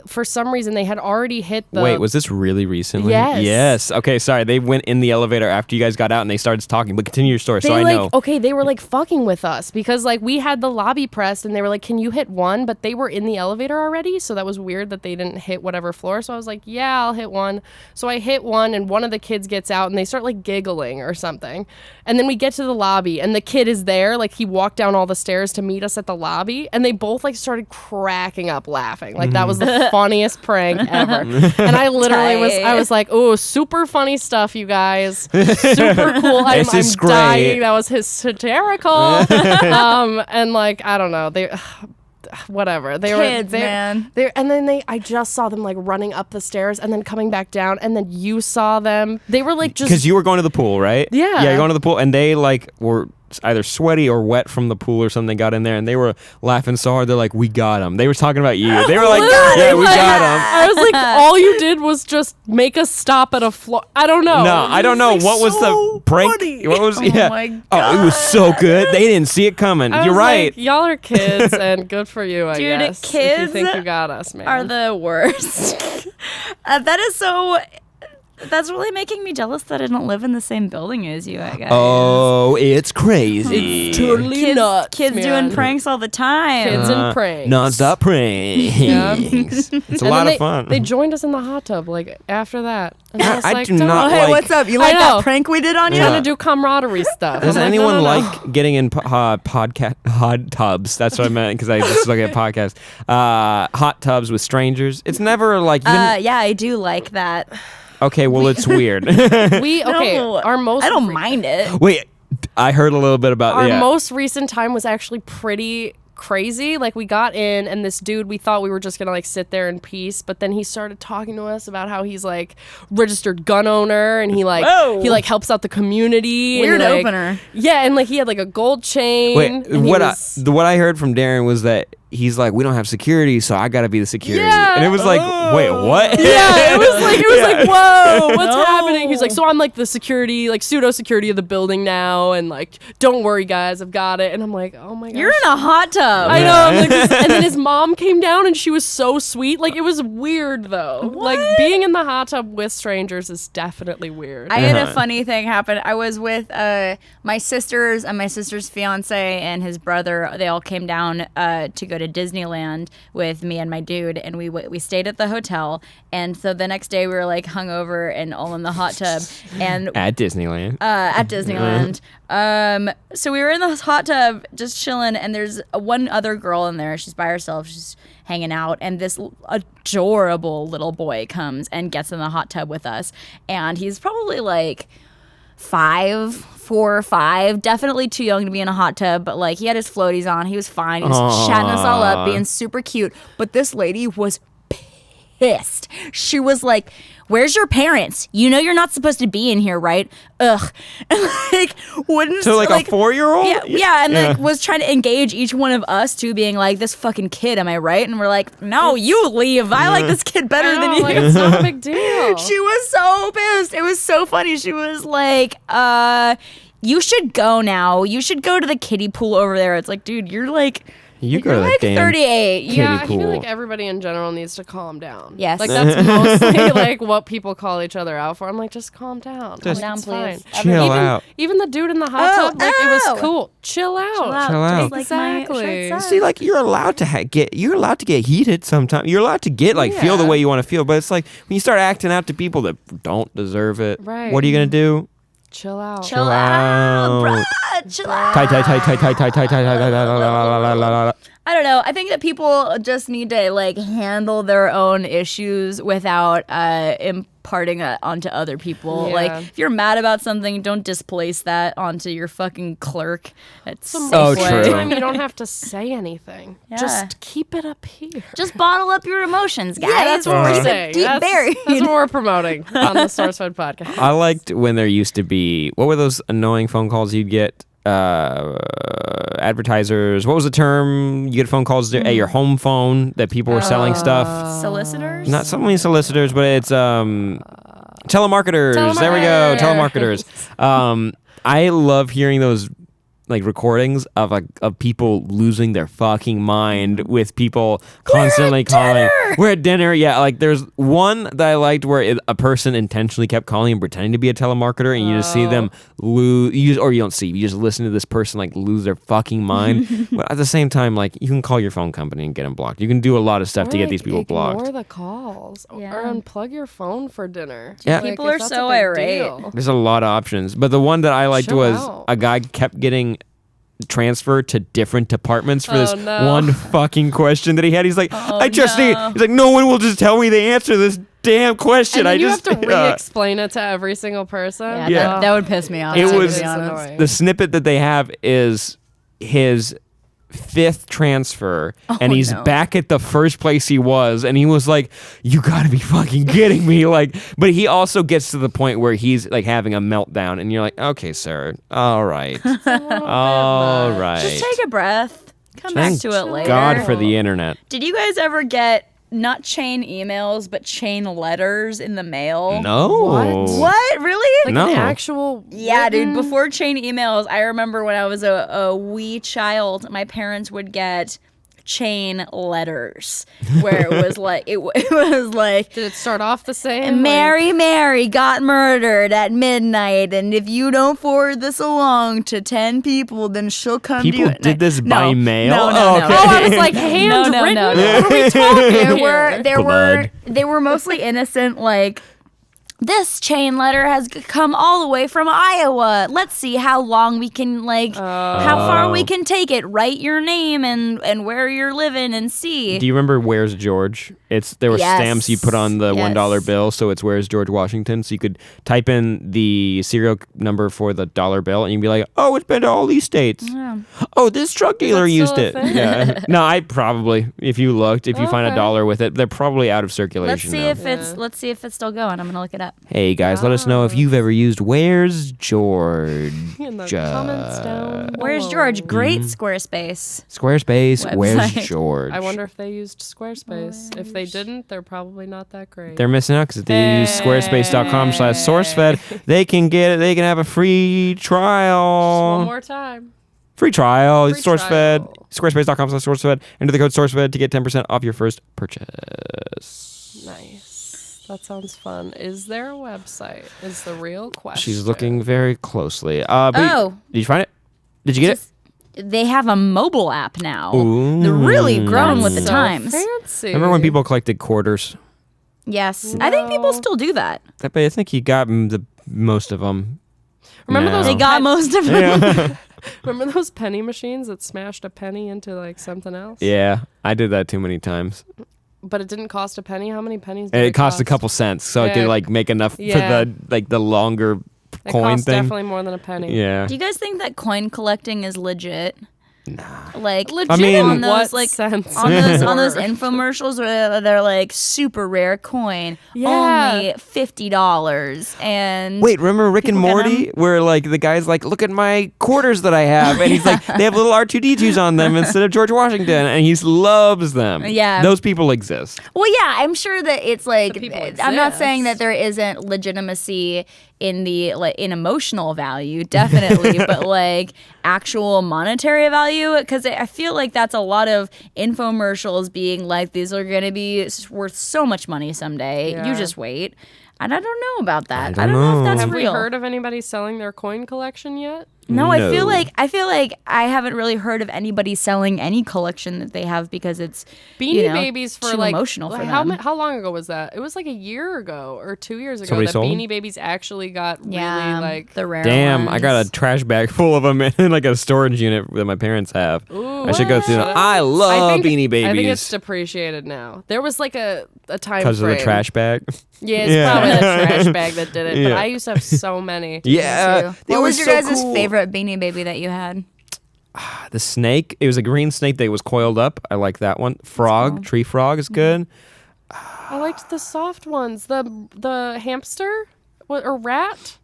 for some reason, they had already hit the... Wait, was this really recently? Yes. Yes. Okay, sorry. They went in the elevator after you guys got out and they started talking. But continue your story, so I know. Okay, they were fucking with us because we had the lobby pressed and they were like, can you hit one? But they were in the elevator already, so that was weird that they didn't hit whatever floor. So I was like, yeah, I'll hit one. So I hit one and one of the kids gets out and they start giggling or something. And then we get to the lobby and the kid is there. He walked down all the stairs to meet us at the lobby and they both started cracking up laughing. Like that was the funniest prank ever. And I literally I was like, oh, super funny stuff, you guys. Super cool. I'm dying. That was hysterical. And like, I don't know. Whatever. Kids, man. And then I just saw them like running up the stairs and then coming back down, and then you saw them. They were like just, because you were going to the pool, right? Yeah. Yeah, you're going to the pool, and they like were either sweaty or wet from the pool or something, got in there, and they were laughing so hard. They're like, we got him. They were talking about you. They were like, yeah, we got him. I was like, all you did was just make us stop at a floor. I don't know. No, I don't know. Like, what was the prank? Funny. What was, oh yeah. my God. Oh, it was so good. They didn't see it coming. You're right. Like, y'all are kids, and good for you, I Dude, guess. kids if you think you got us, man. are the worst. That is so... That's really making me jealous that I don't live in the same building as you, I guess. Oh, it's crazy. It's totally nuts, Kids man. doing pranks all the time. Kids and pranks. Non-stop pranks. Yeah. It's a lot of fun. They joined us in the hot tub, like, after that. And I was I like, do not Oh, hey, like- what's up? You like that prank we did on you? Trying to do camaraderie stuff. Does I'm like, anyone no. like getting in podcast hot tubs? That's what I meant, because I just look at podcasts. Hot tubs with strangers. It's never like you can, Yeah, I do like that. okay, well, it's weird. No, our most I don't mind it. Wait, I heard a little bit about Our most recent time was actually pretty crazy. Like, we got in, and this dude, we thought we were just gonna like sit there in peace, but then he started talking to us about how he's like registered gun owner, and he like Whoa. he like helps out the community. Weird and, like, opener. Yeah, and like he had like a gold chain. Wait, and he what was- what I heard from Darren was that he's like, we don't have security, so I gotta be the security. Yeah. And it was like, wait, what? Yeah, it was like, whoa, what's happening? He's like, so I'm like the security, like pseudo security of the building now, and like, don't worry, guys, I've got it. And I'm like, oh my god, You're in a hot tub. I know. I'm like, and then his mom came down, and she was so sweet. Like, it was weird though. What? Like, being in the hot tub with strangers is definitely weird. I had a funny thing happen. I was with my sisters and my sister's fiance and his brother. They all came down to go to Disneyland with me and my dude, and we stayed at the hotel. And so the next day we were like hungover and all in the hot tub and At Disneyland. at Disneyland. So we were in the hot tub just chilling, and there's one other girl in there. She's by herself. She's hanging out, and this adorable little boy comes and gets in the hot tub with us, and he's probably like 4 or 5, definitely too young to be in a hot tub, but like he had his floaties on, he was fine, he was chatting us all up, being super cute. But this lady was pissed. She was like, where's your parents? You know you're not supposed to be in here, right? Ugh. And like wouldn't So like a 4-year-old? yeah, and like was trying to engage each one of us too, being like, this fucking kid, am I right? And we're like, no, you leave. I like this kid better than you. Like, it's not a big deal. She was so pissed. It was so funny. She was like, you should go now. You should go to the kiddie pool over there. It's like, dude, you're like, You go you're to that like damn 38. Yeah, I pool. feel like everybody in general needs to calm down. Yes. Like, that's mostly like what people call each other out for. I'm like, just calm down. Just down, It's please. fine. Chill out. Even the dude in the hot tub, like, it was cool. Chill out. Chill out. Just like my Exactly. shirt says. See, like you're allowed to you're allowed to get heated sometimes. You're allowed to get feel the Yeah. way you want to feel, but it's like when you start acting out to people that don't deserve it. Right. What are you gonna do? Chill out. Chill out, bruh. Chill out. Tight. I don't know. I think that people just need to like handle their own issues without imparting it onto other people. Yeah. Like, if you're mad about something, don't displace that onto your fucking clerk at Some Oh, Safeway. true. time you don't have to say anything. Yeah. Just keep it up here. Just bottle up your emotions, guys. Yeah, that's what we're Keep it saying. deep buried. That's what we're promoting on the Sourcefed podcast. I liked when there used to be what were those annoying phone calls you'd get? Advertisers. What was the term? You get phone calls at your home phone that people were selling stuff. Solicitors? Not so many solicitors, but it's telemarketers. There we go, telemarketers. I love hearing those like recordings of people losing their fucking mind with people constantly calling. We're at dinner. Yeah, like there's one that I liked where a person intentionally kept calling and pretending to be a telemarketer, and you just see them lose. You don't see. You just listen to this person like lose their fucking mind. But at the same time, like you can call your phone company and get them blocked. You can do a lot of stuff to get these people blocked. Ignore the calls Yeah. or unplug your phone for dinner. Yeah. Like, People if are that's so a big irate. deal. There's a lot of options, but the one that I liked Chill was out. a guy kept getting transfer to different departments for this no. one fucking question that he had. He's like, I just need. He's like, no one will just tell me the answer to this damn question. And then you have to re-explain it to every single person. Yeah. That would piss me off. It to was be honest. the snippet that they have is his 5th transfer, and he's back at the first place he was, and he was like, you gotta be fucking kidding me. Like, but he also gets to the point where he's like having a meltdown, and you're like, okay, sir, all right. All right, just take a breath, come back to it later. God for the internet. Did you guys ever get not chain emails but chain letters in the mail? No. What? Really? Like No. an actual Yeah, written- dude. Before chain emails, I remember when I was a wee child, my parents would get chain letters where it was like it was like, Did it start off the same? Mary got murdered at midnight, and if you don't forward this along to 10 people, then she'll come to you People at did night. this by mail? No, Oh, no. okay. Oh, I was like handwritten. No. What are we talking here? They were mostly innocent, like, this chain letter has come all the way from Iowa. Let's see how long we can, like, how far we can take it. Write your name and where you're living and see. Do you remember Where's George? There were Yes. stamps you put on the $1 bill, so it's Where's George Washington. So you could type in the serial number for the dollar bill, and you'd be like, oh, it's been to all these states. Yeah. Oh, this drug dealer still used a it. thing? Yeah. No, I probably, if you find a Okay. dollar with it, they're probably out of circulation now. Let's see if it's still going. I'm gonna look it up. Hey guys, let us know if you've ever used Where's George. In the comments down Where's below. George? Great Squarespace. Squarespace, Where's Website. George? I wonder if they used Squarespace. If they didn't, they're probably not that great. They're missing out because if they use squarespace.com/sourcefed, they can have a free trial. One more time. Free trial. Free SourceFed. trial. Squarespace.com/sourcefed. Enter the code SourceFed to get 10% off your first purchase. Nice. That sounds fun. Is there a website? Is the real question. She's looking very closely. Did you find it? Did you get it? They have a mobile app now. Ooh. They're really growing with the So times. fancy. Remember when people collected quarters? Yes, I think people still do that. I think he got most of them. Remember those? They got most of them. Remember those penny machines that smashed a penny into like something else? Yeah, I did that too many times. But it didn't cost a penny. How many pennies? And Did it cost a couple cents, so it Yeah. could like make enough Yeah. for the longer It coin cost thing. definitely more than a penny. Yeah. Do you guys think that coin collecting is legit? Nah. Like Legit I mean- in on those what like sense? on those infomercials where they're like super rare coin, Yeah. only $50, and Wait, remember Rick and People get Morty, where like the guy's like, "Look at my quarters that I have," and he's like, "They have little R2D2s on them instead of George Washington," and he loves them. Yeah. those people exist. well, yeah, I'm sure that it's like The people I'm not exist. saying that there isn't legitimacy in the in emotional value, definitely, but like actual monetary value, because I feel like that's a lot of infomercials being like, these are going to be worth so much money someday. Yeah. You just wait. And I don't know about that. I I don't don't know if know. that's Have real. we heard of anybody selling their coin collection yet? No, I feel No. like I haven't really heard of anybody selling any collection that they have because it's Beanie Babies for too like emotional for how them. how long ago was that? It was like a year ago or 2 years ago Somebody that sold 'em? Beanie Babies actually got Yeah, really like. the rare Damn, ones. I got a trash bag full of them in like a storage unit that my parents have. I should go through them. I love Beanie Babies. I think it's depreciated now. There was like a time because of the frame. trash bag. Yeah, it's Yeah. probably the trash bag that did it. But Yeah. I used to have so many. Yeah, they What were was your so guys' cool. favorite Beanie Baby that you had? The snake. It was a green snake that was coiled up. I like that one. Frog, tree frog is good. I liked the soft ones. The hamster or rat.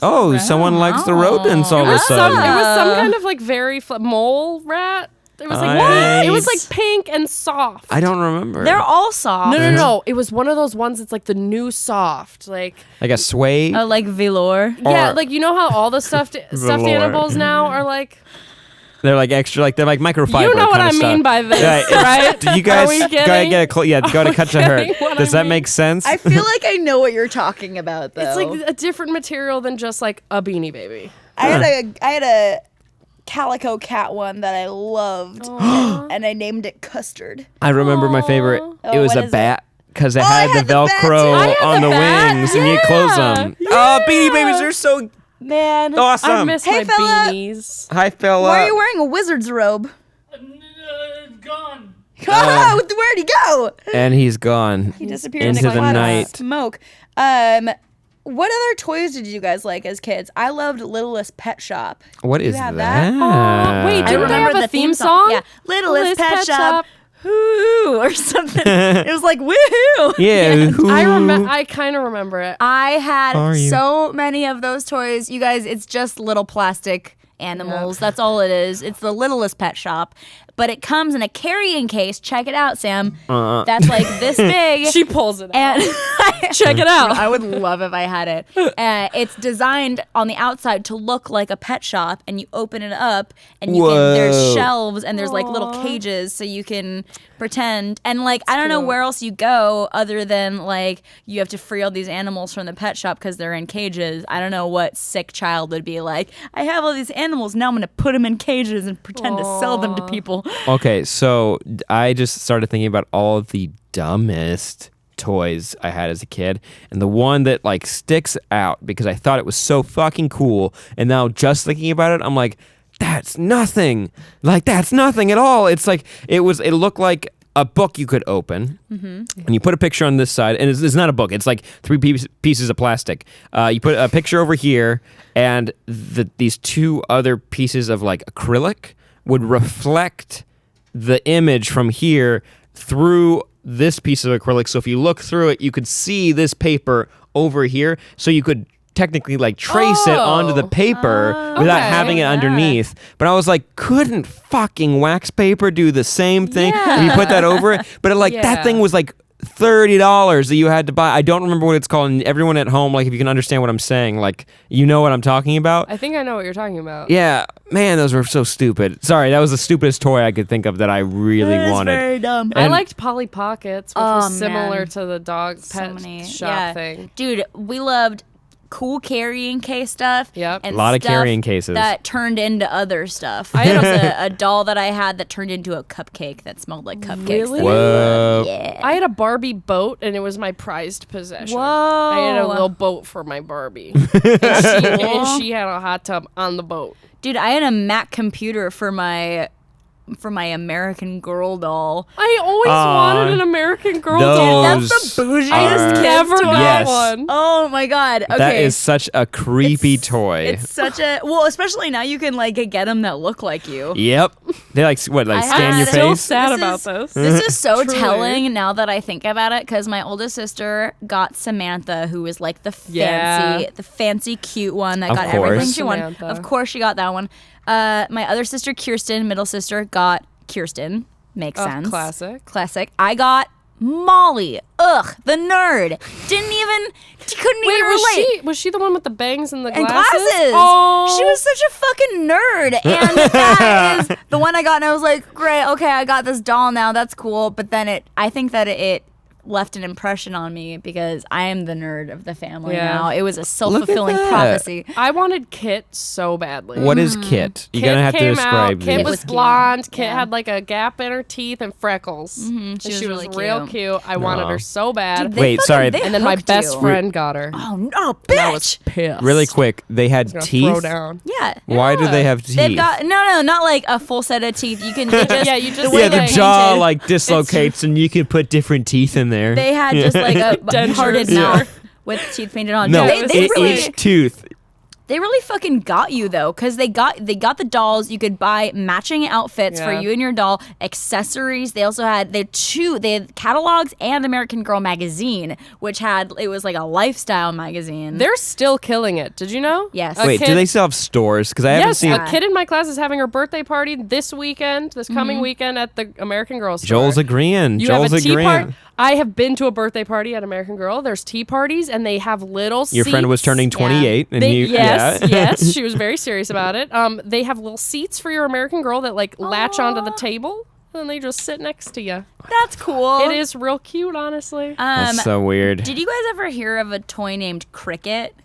Oh, someone likes the rodents all of a sudden. It was some kind of like very mole rat. It was like Nice. It was like pink and soft. I don't remember. They're all soft. No. It was one of those ones that's like the new soft. Like Like a sway. Oh, like velour. yeah, Or- like you know how all the stuffed Velour. animals now are like. They're like extra, like they're like microfiber. You know what kinda I stuff. mean by this, Yeah, it's- right? Do you guys Are we gotta getting- get a go to cut to her? getting what Does I that mean? make sense? I feel like I know what you're talking about, though. It's like a different material than just like a Beanie Baby. I had a calico cat one that I loved, and I named it Custard. I remember my favorite. It was what a is bat because it I had had the the bat, too. Velcro I had on the the bat. wings, and you close them. Yeah. Oh, Beanie Babies are so Man. Awesome. I miss Hey, my fella. beanies. Hi, Philip. Why are you wearing a wizard's robe? Gone. Where'd he go? And he's gone. He disappeared into in a the cloud night. of smoke. What other toys did you guys like as kids? I loved Littlest Pet Shop. What is have that? that? Wait, I didn't they remember have a theme song? Yeah, Littlest Pet, Pet Shop. Shop. Woo or something. It was like woohoo. Yeah. who- I kind of remember it. I Are had you? so many of those toys. You guys, it's just little plastic animals. That's all it is. It's the Littlest Pet Shop. But it comes in a carrying case. Check it out, Sam. That's like this big. She pulls it out. And Check it out. I would love if I had it. It's designed on the outside to look like a pet shop, and you open it up, and there's Whoa. shelves, and there's like little cages, so you can pretend. And like I don't know where else you go other than like you have to free all these animals from the pet shop because they're in cages. I don't know what sick child would be like. I have all these animals now. I'm gonna put them in cages and pretend to sell them to people. Okay, so I just started thinking about all of the dumbest toys I had as a kid, and the one that like sticks out because I thought it was so fucking cool, and now just thinking about it, I'm like, that's nothing. Like that's nothing at all. It's like it looked like a book you could open, and you put a picture on this side, and it's not a book. It's like three pieces of plastic. You put a picture over here, and these two other pieces of like acrylic would reflect the image from here through this piece of acrylic. So if you look through it, you could see this paper over here. So you could technically like trace it onto the paper without okay. having it underneath. But I was like, couldn't fucking wax paper do the same thing Yeah. if you put that over it? But that Yeah. thing was like $30 that you had to buy. I don't remember what it's called. And everyone at home, like if you can understand what I'm saying, like you know what I'm talking about. I think I know what you're talking about. Yeah, man, those were so stupid. Sorry, that was the stupidest toy I could think of that I really wanted. Very dumb. I And- liked Polly Pockets, which Oh, was similar man. to the dog pet shop thing. Dude, we loved cool carrying case stuff. Yep. And A lot of stuff carrying cases. that turned into other stuff. I There was had a doll that I had that turned into a cupcake that smelled like cupcakes. Really? that I Whoa. loved. Yeah. I had a Barbie boat, and it was my prized possession. Whoa. I had a little boat for my Barbie. and she had a hot tub on the boat. Dude, I had a Mac computer for my American Girl doll. I always wanted an American Girl those doll. That's the bougiest are- kid's Never toy. got Yes. one. Oh my god. Okay. That is such a creepy toy. It's such a especially now you can like get them that look like you. Yep. They like what? Like I scan had your it. Still face. sad This about is- this. This is so Truly. telling now that I think about it, because my oldest sister got Samantha, who was like the fancy, cute one that Of got course. everything she wanted. Samantha. Of course, she got that one. My other sister, Kirsten, middle sister, got Kirsten. Makes Oh, sense. classic. I got Molly. Ugh, the nerd. Couldn't Wait, even relate. was she the one with the bangs and the And glasses? glasses. Oh, She was such a fucking nerd. And that is the one I got, and I was like, great, okay, I got this doll now. That's cool. But then I think that it left an impression on me because I am the nerd of the family Yeah. now. It was a self-fulfilling that. prophecy. I wanted Kit so badly. What is Kit? You're Kit gonna have to came describe out. Kit this. was was cute. blonde. Kit Yeah. had like a gap in her teeth and freckles. And She was she really was real cute. I wanted Aw. her so bad. Dude, they Wait, fucking- sorry. they and then my hooked best you. friend got her. Oh no, And I was bitch! pissed. Really quick, they had Gonna teeth. Throw down. Yeah. Why do they have teeth? They've got no, not like a full set of teeth. You can they just Yeah, you just- the way yeah, the they're jaw painted, like dislocates, and you can put different teeth in there. They had just like a Dentures. parted Yeah. mouth with teeth painted on. no, Dude, they really, each tooth. they really fucking got you though, because they got the dolls. You could buy matching outfits for Yeah. you and your doll, accessories. They also had they had catalogs and American Girl magazine, which it was like a lifestyle magazine. They're still killing it. Did you know? Yes. A Wait, do kid- they still have stores? Because I haven't Yes, seen. a kid in my class is having her birthday party this coming weekend at the American Girl store. Joel's agreeing. You Joel's have a tea agreeing. party. I have been to a birthday party at American Girl. There's tea parties, and they have little Your friend was seats. turning 28, and Yes, yeah. yes, she was very serious about it. They have little seats for your American Girl that like latch onto the table, and they just sit next to you. That's cool. It is real cute, honestly. That's so weird. Did you guys ever hear of a toy named Cricket?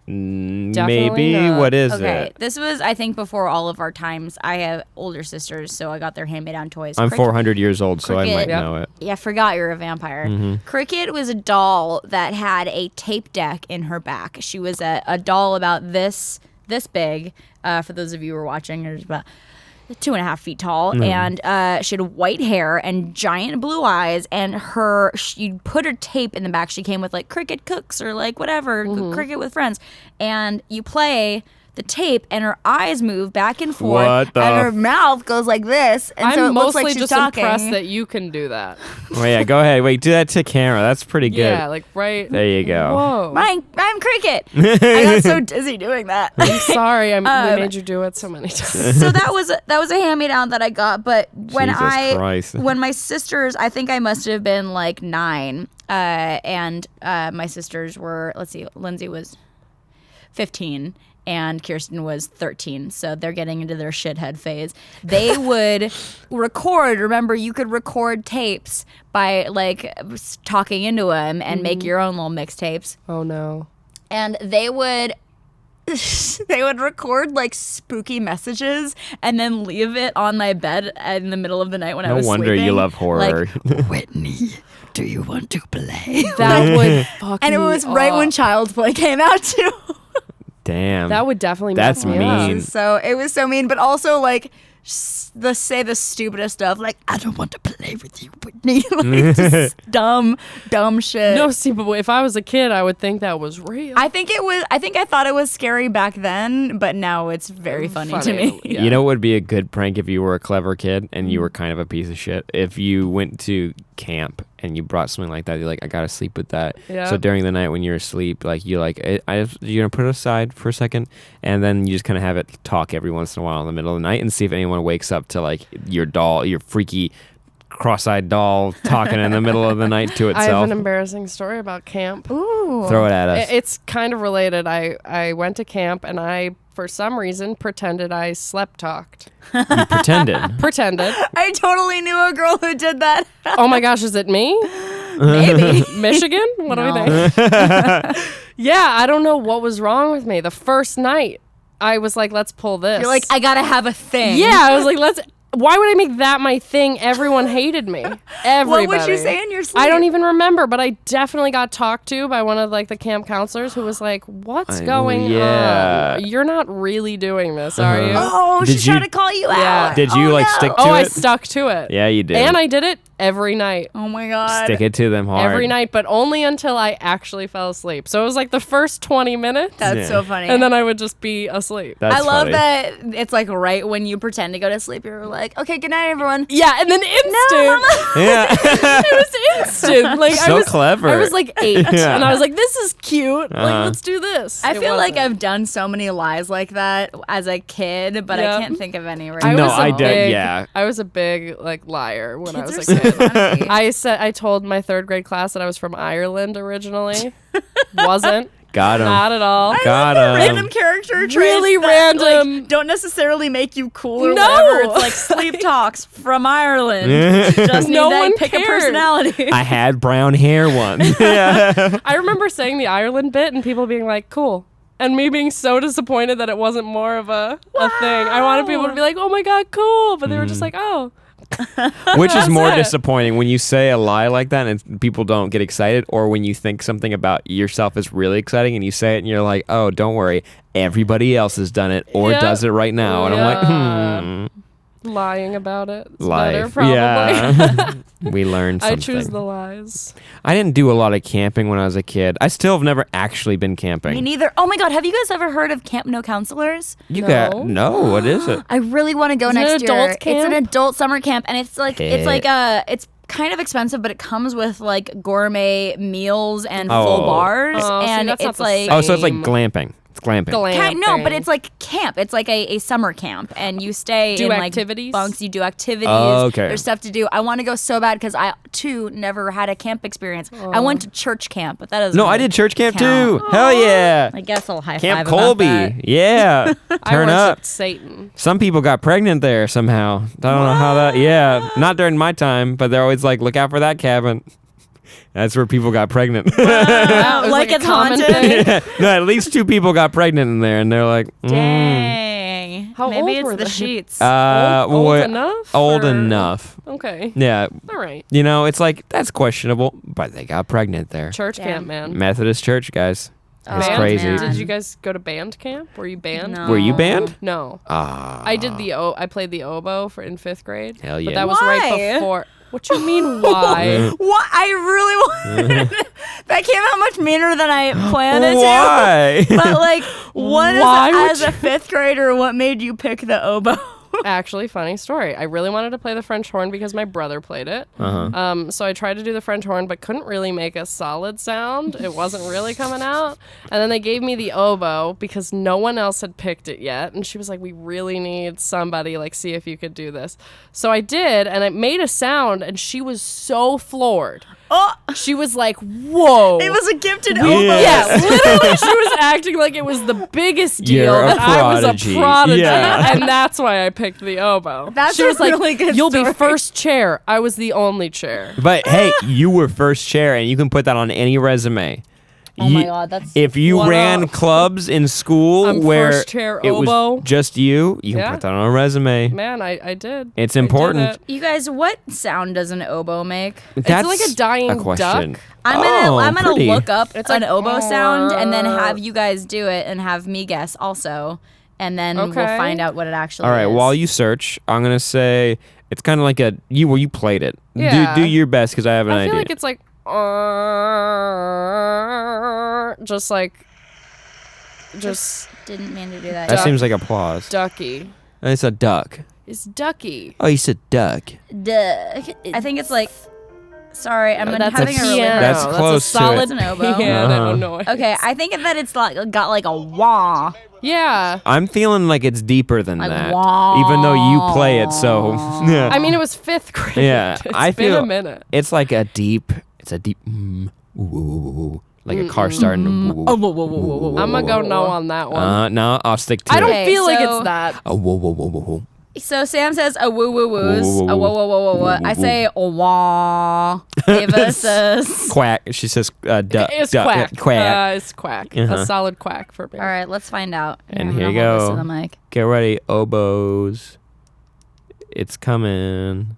Definitely Maybe. not. What is Okay, it? this was I think before all of our times. I have older sisters, so I got their hand-me-down toys. I'm Cricket- 400 years old, so I Cricket. might Yep. know it. Yeah, forgot you're a vampire. Mm-hmm. Cricket was a doll that had a tape deck in her back. She was a doll about this this big. For those of you who are watching, it was about 2.5 feet tall, and she had white hair and giant blue eyes, and you put her tape in the back. She came with like Cricket Cooks or like whatever, Cricket with Friends, and you play the tape and her eyes move back and forth and her mouth goes like this, and I'm so it looks mostly like she's just talking. impressed that you can do that. Wait, yeah, go ahead. Wait, do that to camera. That's pretty good. Yeah, like right There you go. Whoa. I'm Cricket. I got so dizzy doing that. I'm sorry, we made you do it so many times. So that was a hand-me-down that I got, but when Jesus Christ. when my sisters, I think I must have been like 9, and my sisters were, let's see, Lindsay was 15 and Kirsten was 13, so they're getting into their shithead phase. They would record. Remember, you could record tapes by like talking into them and make your own little mixtapes. Oh no. And they would record like spooky messages and then leave it on my bed in the middle of the night when I was sleeping. No wonder you love horror. Like, Whitney, do you want to play? That would fuck And it was right when Child's Play came out too. Damn. That would definitely That's mess me up. mean. So it was so mean, but also like the stupidest stuff, like I don't want to play with you, Whitney. Like just dumb shit. No, see, but if I was a kid, I would think that was real. I think I thought it was scary back then, but now it's very funny to me. Yeah. You know what would be a good prank if you were a clever kid and you were kind of a piece of shit? If you went to camp and you brought something like that, you're like, I gotta sleep with that. Yeah. So during the night when you're asleep, like you're gonna put it aside for a second, and then you just kind of have it talk every once in a while in the middle of the night and see if anyone wakes up to like your doll, your freaky cross-eyed doll talking in the middle of the night to I have itself. an embarrassing story about camp. Ooh. Throw it at us. It's kind of related. I went to camp and I, for some reason, pretended I slept talked. You pretended. Pretended. I totally knew a girl who did that. Oh my gosh, is it me? Maybe. Michigan? What do we No. think? Yeah, I don't know what was wrong with me. The first night, I was like, let's pull this. You're like, I gotta have a thing. yeah, I was like, why would I make that my thing? Everyone hated me. Everybody. What would you say in your sleep? I don't even remember, but I definitely got talked to by one of like the camp counselors who was like, what's going on? You're not really doing this, are you? Oh, Did she's you- trying to call you Yeah. out. Did you Oh, like no. stick to Oh, I it? stuck to it. Yeah, you did. And I did it every night. Oh my god. Stick it to them hard. Every night, but only until I actually fell asleep. So it was like the first 20 minutes, That's Yeah. so funny. and then I would just be asleep. That's I love funny. that it's like right when you pretend to go to sleep, you're like, okay, good night, everyone. Yeah, and then instant. Yeah. It was instant. Like So I was clever. I was like 8, Yeah. and I was like, "This is cute. Uh-huh. Like, let's do this." I It feel like wasn't. I've done so many lies like that as a kid, but Yeah. I can't think of any right I No, was now. a I did, big, yeah. I was a big like liar when I Kids was are a so kid. funny. I told my 3rd grade class that I was from Ireland originally. Wasn't. Got him. Not at all. Got Random him. character traits Really that, random. like, don't necessarily make you cool or No. whatever. It's like sleep talks from Ireland. Just need No that one pick a cared. personality. I had brown hair once. Yeah. I remember saying the Ireland bit and people being like, "Cool." And me being so disappointed that it wasn't more of a thing. I wanted people to be like, "Oh my god, cool." But they were just like, "Oh." Which is more it. disappointing, when you say a lie like that and people don't get excited, or when you think something about yourself is really exciting and you say it and you're like, oh, don't worry, everybody else has done it or Yeah. does it right now. And Yeah. I'm like, Lying about it. It's better, life. probably. Yeah. We learned I something. choose the lies. I didn't do a lot of camping when I was a kid. I still have never actually been camping. Me neither. Oh my god, have you guys ever heard of Camp No Counselors? You No. got no. What is it? I really want to go Is it next an year. adult It's an camp? adult summer camp, and it's like it's kind of expensive, but it comes with like gourmet meals and full Oh. bars, Oh, see, and that's not it's the like same. Oh, so it's like glamping. It's glamping. No, but it's like camp. It's like a summer camp, and you stay Do in activities? like bunks. You do activities. Oh, okay. There's stuff to do. I want to go so bad because I too never had a camp experience. I went to church camp, but that doesn't. No, I really did church camp count. too. Hell yeah. I guess I'll high Camp five about Colby. that. Yeah. I Turn worshiped up. Satan. Some people got pregnant there somehow. I don't know how that. Yeah, not during my time, but they're always like, look out for that cabin. That's where people got pregnant. Wow, it was Like a it's common haunted? thing. No, at least 2 people got pregnant in there, and they're like, Dang. How Maybe old it's were the they? sheets. Old well, enough? Old or- enough. Okay. Yeah. All right. You know, it's like, that's questionable, but they got pregnant there. Church Damn. camp, man. Methodist church, guys. That's Band? crazy. Did you guys go to band camp? Were you band? No. Were you banned? No. I did I played the oboe in 5th grade. Hell yeah. But that was Why? right before. What you mean why? What? I really want. That came out much meaner than I planned it Why? to. But like, what Why would as a 5th grader, what made you pick the oboe? Actually, funny story. I really wanted to play the French horn because my brother played it. So I tried to do the French horn, but couldn't really make a solid sound. It wasn't really coming out. And then they gave me the oboe because no one else had picked it yet. And she was like, we really need somebody, like, see if you could do this. So I did, and it made a sound, and she was so floored. Oh, She was like, whoa. it was a gifted oboe. Yeah, literally, she was acting like it was the biggest deal You're a that I was prodigy. a prodigy, Yeah. and that's why I picked the oboe. That's she was a like, really good "You'll be story." first chair." I was the only chair. But hey, you were first chair, and you can put that on any resume. Oh my God, that's if you What ran up? clubs in school I'm where first chair it oboe. was just you can Yeah. put that on a resume. Man, I did. It's I did important. it. You guys, what sound does an oboe make? That's like a dying question. duck. I'm gonna pretty. look up It's an like, oboe sound and then have you guys do it and have me guess also, and then we'll Okay. find out what it actually All right, is. while you search, I'm gonna say it's kind of like you played it. Yeah. Do your best because I have an I idea. feel like it's like, just Didn't mean to do that. that duck. seems like applause. ducky. It's a duck. It's ducky. Oh, you said duck. Duh. I think it's like. Sorry, I'm That's having a a really piano. That's That's close a to solid it. It's an oboe. piano noise. Okay, I think that it's like got like a wah. Yeah. I'm feeling like it's deeper than Like, that, wah. even though you play it. So yeah. I mean, it was 5th grade. Yeah, It's I been feel a minute. it's like a deep. It's a deep. Ooh, ooh, ooh, ooh, like a car starting. Ooh, Oh, whoa, whoa, whoa, whoa, whoa. I'm gonna go no on that one. no, I'll stick to I don't it. Okay, feel like so- it's that. Oh, whoa, whoa, whoa, whoa, whoa. So Sam says a woo woo woos, Woo, woo, a woo. whoa whoa whoa whoa whoa. I say a wah. Ava says. Quack. She says duck. It's duck, quack. Quack. It's quack. Uh-huh. A solid quack for me. All right, let's find out. And I'm here gonna you hold this go. to the mic. Get ready, oboes. It's coming.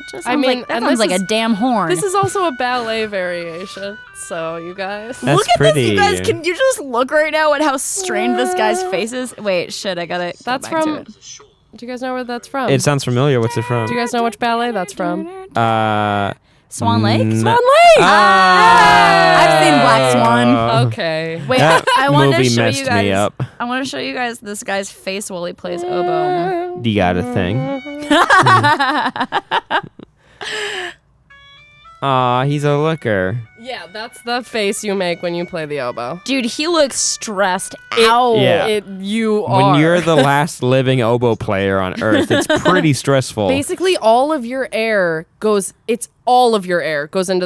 Just I sounds mean, like, that and sounds this like a is- damn horn. This is also a ballet variation. So you guys. That's Look at pretty. this, you guys. Can you just look right now at how strained this guy's face is? Wait, shit, I gotta. go That's back to from. it. Do you guys know where that's from? It sounds familiar. What's it from? Do you guys know which ballet that's from? Swan Lake. n- Swan Lake. I've seen Black Swan. Okay. Wait, That I want to movie show messed you guys. me up. I want to show you guys this guy's face while he plays oboe. You got a thing. Aw, he's a looker. Yeah, that's the face you make when you play the oboe. Dude, he looks stressed out. Yeah. You are. When you're the last living oboe player on Earth, it's pretty stressful. Basically, all of your air goes into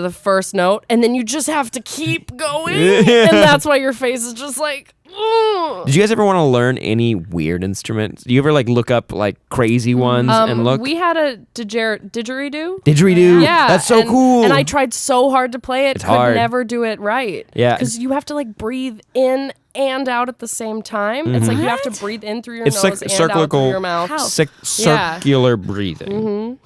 the first note, and then you just have to keep going. And that's why your face is just like, ugh. Did you guys ever want to learn any weird instruments? Do you ever like look up like crazy ones and look? We had a didgeridoo. Didgeridoo. Yeah, That's so and- cool. And I tried so hard to play it, It's could hard. never do it right. Yeah. because you have to like breathe in and out at the same time. It's like you have to breathe in through your It's nose like and out through cyclical, your mouth. How? Yeah. circular breathing.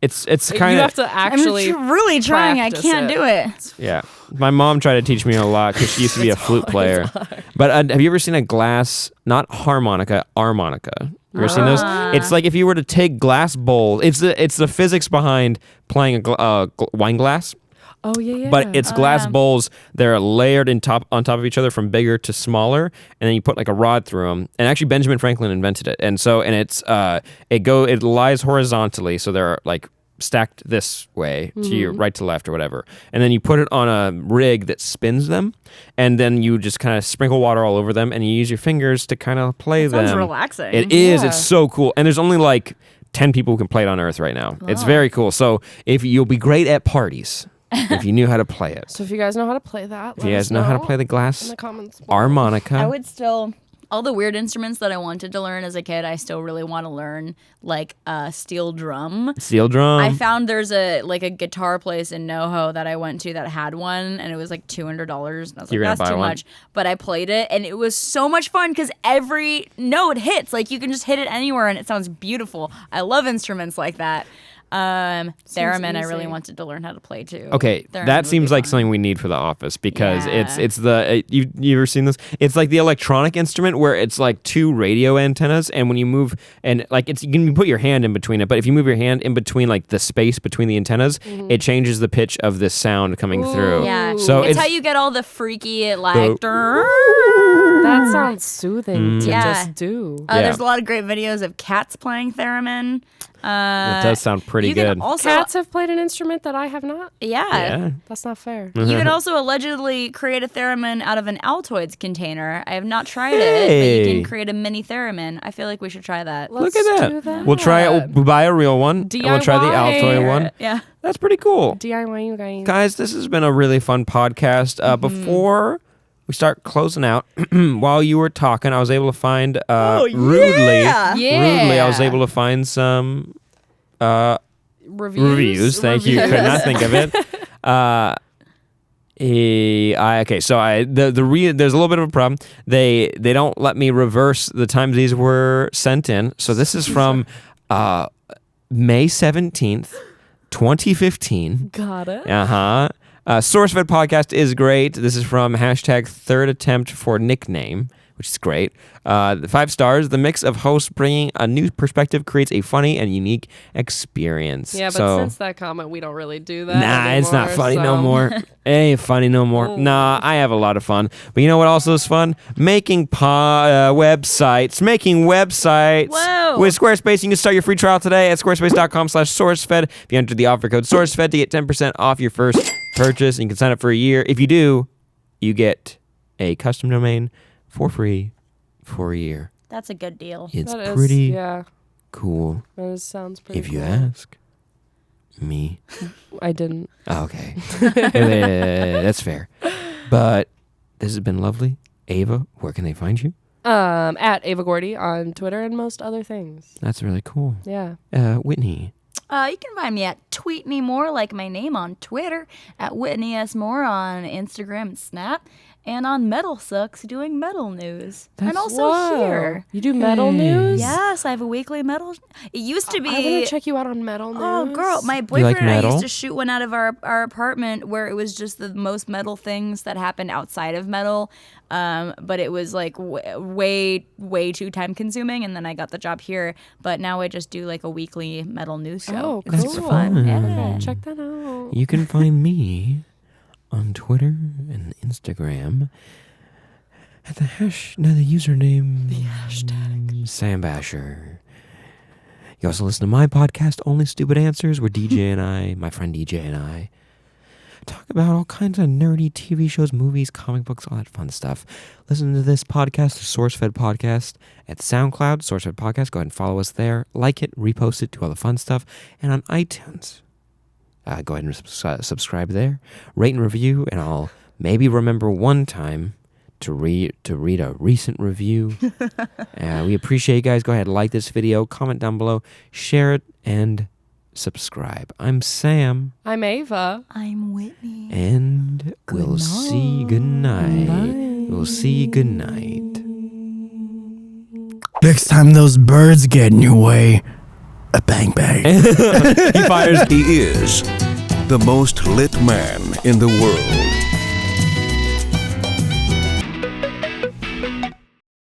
It's You kind have of to actually. I'm really trying. I practice can't it. do it. yeah. My mom tried to teach me a lot because she used to be a flute player. But have you ever seen a glass, not harmonica, armonica? You ever seen those? It's like if you were to take glass bowls. It's the physics behind playing a wine glass. Oh yeah. But it's glass bowls. They're layered on top of each other from bigger to smaller, and then you put like a rod through them. And actually, Benjamin Franklin invented it. And it lies horizontally, so they're like stacked this way to your right to left or whatever. And then you put it on a rig that spins them, and then you just kind of sprinkle water all over them, and you use your fingers to kind of play them. Sounds relaxing. It is. Yeah. It's so cool. And there's only like 10 people who can play it on Earth right now. It's very cool. So if you'll be great at parties. If you knew how to play it. So if you guys know how to play that, If you guys know how to play the in glass the comments. harmonica. I would still. All the weird instruments that I wanted to learn as a kid, I still really want to learn, like a steel drum. Steel drum. I found there's a guitar place in NoHo that I went to that had one, and it was like $200. And I was You're like, gonna that's buy too one? much. But I played it, and it was so much fun because every note hits. Like you can just hit it anywhere, and it sounds beautiful. I love instruments like that. Theremin, I really easy. wanted to learn how to play too. Okay, Theremin that would seems be like fun. something we need for The Office because Yeah. it's the you ever seen this? It's like the electronic instrument where it's like two radio antennas, and when you move and like you can put your hand in between it, but if you move your hand in between like the space between the antennas, it changes the pitch of this sound coming through. Yeah. So it's it's how you get all the freaky like. That sounds soothing to Yeah. just do. Yeah. There's a lot of great videos of cats playing theremin. It does sound pretty you good. Can also, Cats have played an instrument that I have not. Yeah. That's not fair. You can also allegedly create a theremin out of an Altoids container. I have not tried it, but you can create a mini theremin. I feel like we should try that. Let's Look at do that. that. We'll try it. We'll buy a real one. And we'll try the DIY. Altoid one. Yeah. That's pretty cool. DIY, you guys. Guys, this has been a really fun podcast. Before we start closing out, while you were talking, I was able to find rudely, I was able to find some reviews. Thank you. Could not think of it. There's a little bit of a problem. They don't let me reverse the times these were sent in. So this is from May 17th, 2015. Got it. Sourcefed podcast is great. This is from hashtag third attempt for nickname, which is great. 5 stars. The mix of hosts bringing a new perspective creates a funny and unique experience. Yeah, but So, since that comment, we don't really do that. nah, it's not anymore, funny no so- more. It ain't funny no more. Nah, I have a lot of fun. But you know what also is fun? Making websites. Making websites. Whoa. With Squarespace, you can start your free trial today at squarespace.com/sourcefed. If you enter the offer code SourceFed to get 10% off your first purchase, and you can sign up for a year. If you do, you get a custom domain for free for a year. That's a good deal. It's That is- pretty yeah, cool that sounds pretty if you cool. ask me. I didn't. Oh, okay. That's fair. But this has been lovely. Ava, where can they find you? At Ava Gordy on Twitter and most other things. That's really cool. Yeah. Whitney. You can find me at Tweet Me More, like my name, on Twitter, at Whitney S. More on Instagram and Snap, and on Metal Sucks doing metal news. I'm also Whoa. here. You do metal news? Yes, I have a weekly metal. It used to be. I want to check you out on metal news. Oh, girl, my boyfriend like and I metal? used to shoot one out of our apartment where it was just the most metal things that happened outside of metal. But it was like way too time consuming, and then I got the job here. But now I just do like a weekly metal news show. Oh, It's cool. super fun. Yeah. Check that out. You can find me on Twitter and Instagram at the username. The hashtag. Sam Basher. You also listen to my podcast, Only Stupid Answers, where DJ and I, my friend DJ and I, talk about all kinds of nerdy TV shows, movies, comic books, all that fun stuff. Listen to this podcast, the Sourcefed Podcast, at SoundCloud, Sourcefed Podcast. Go ahead and follow us there. Like it, repost it, do all the fun stuff. And on iTunes, go ahead and subscribe there. Rate and review, and I'll maybe remember one time to read a recent review. We appreciate you guys. Go ahead and like this video, comment down below, share it, and subscribe. I'm Sam. I'm Ava. I'm Whitney. And we'll see. Good night. We'll see. Good night. Next time those birds get in your way, a bang bang. He fires. He is the most lit man in the world.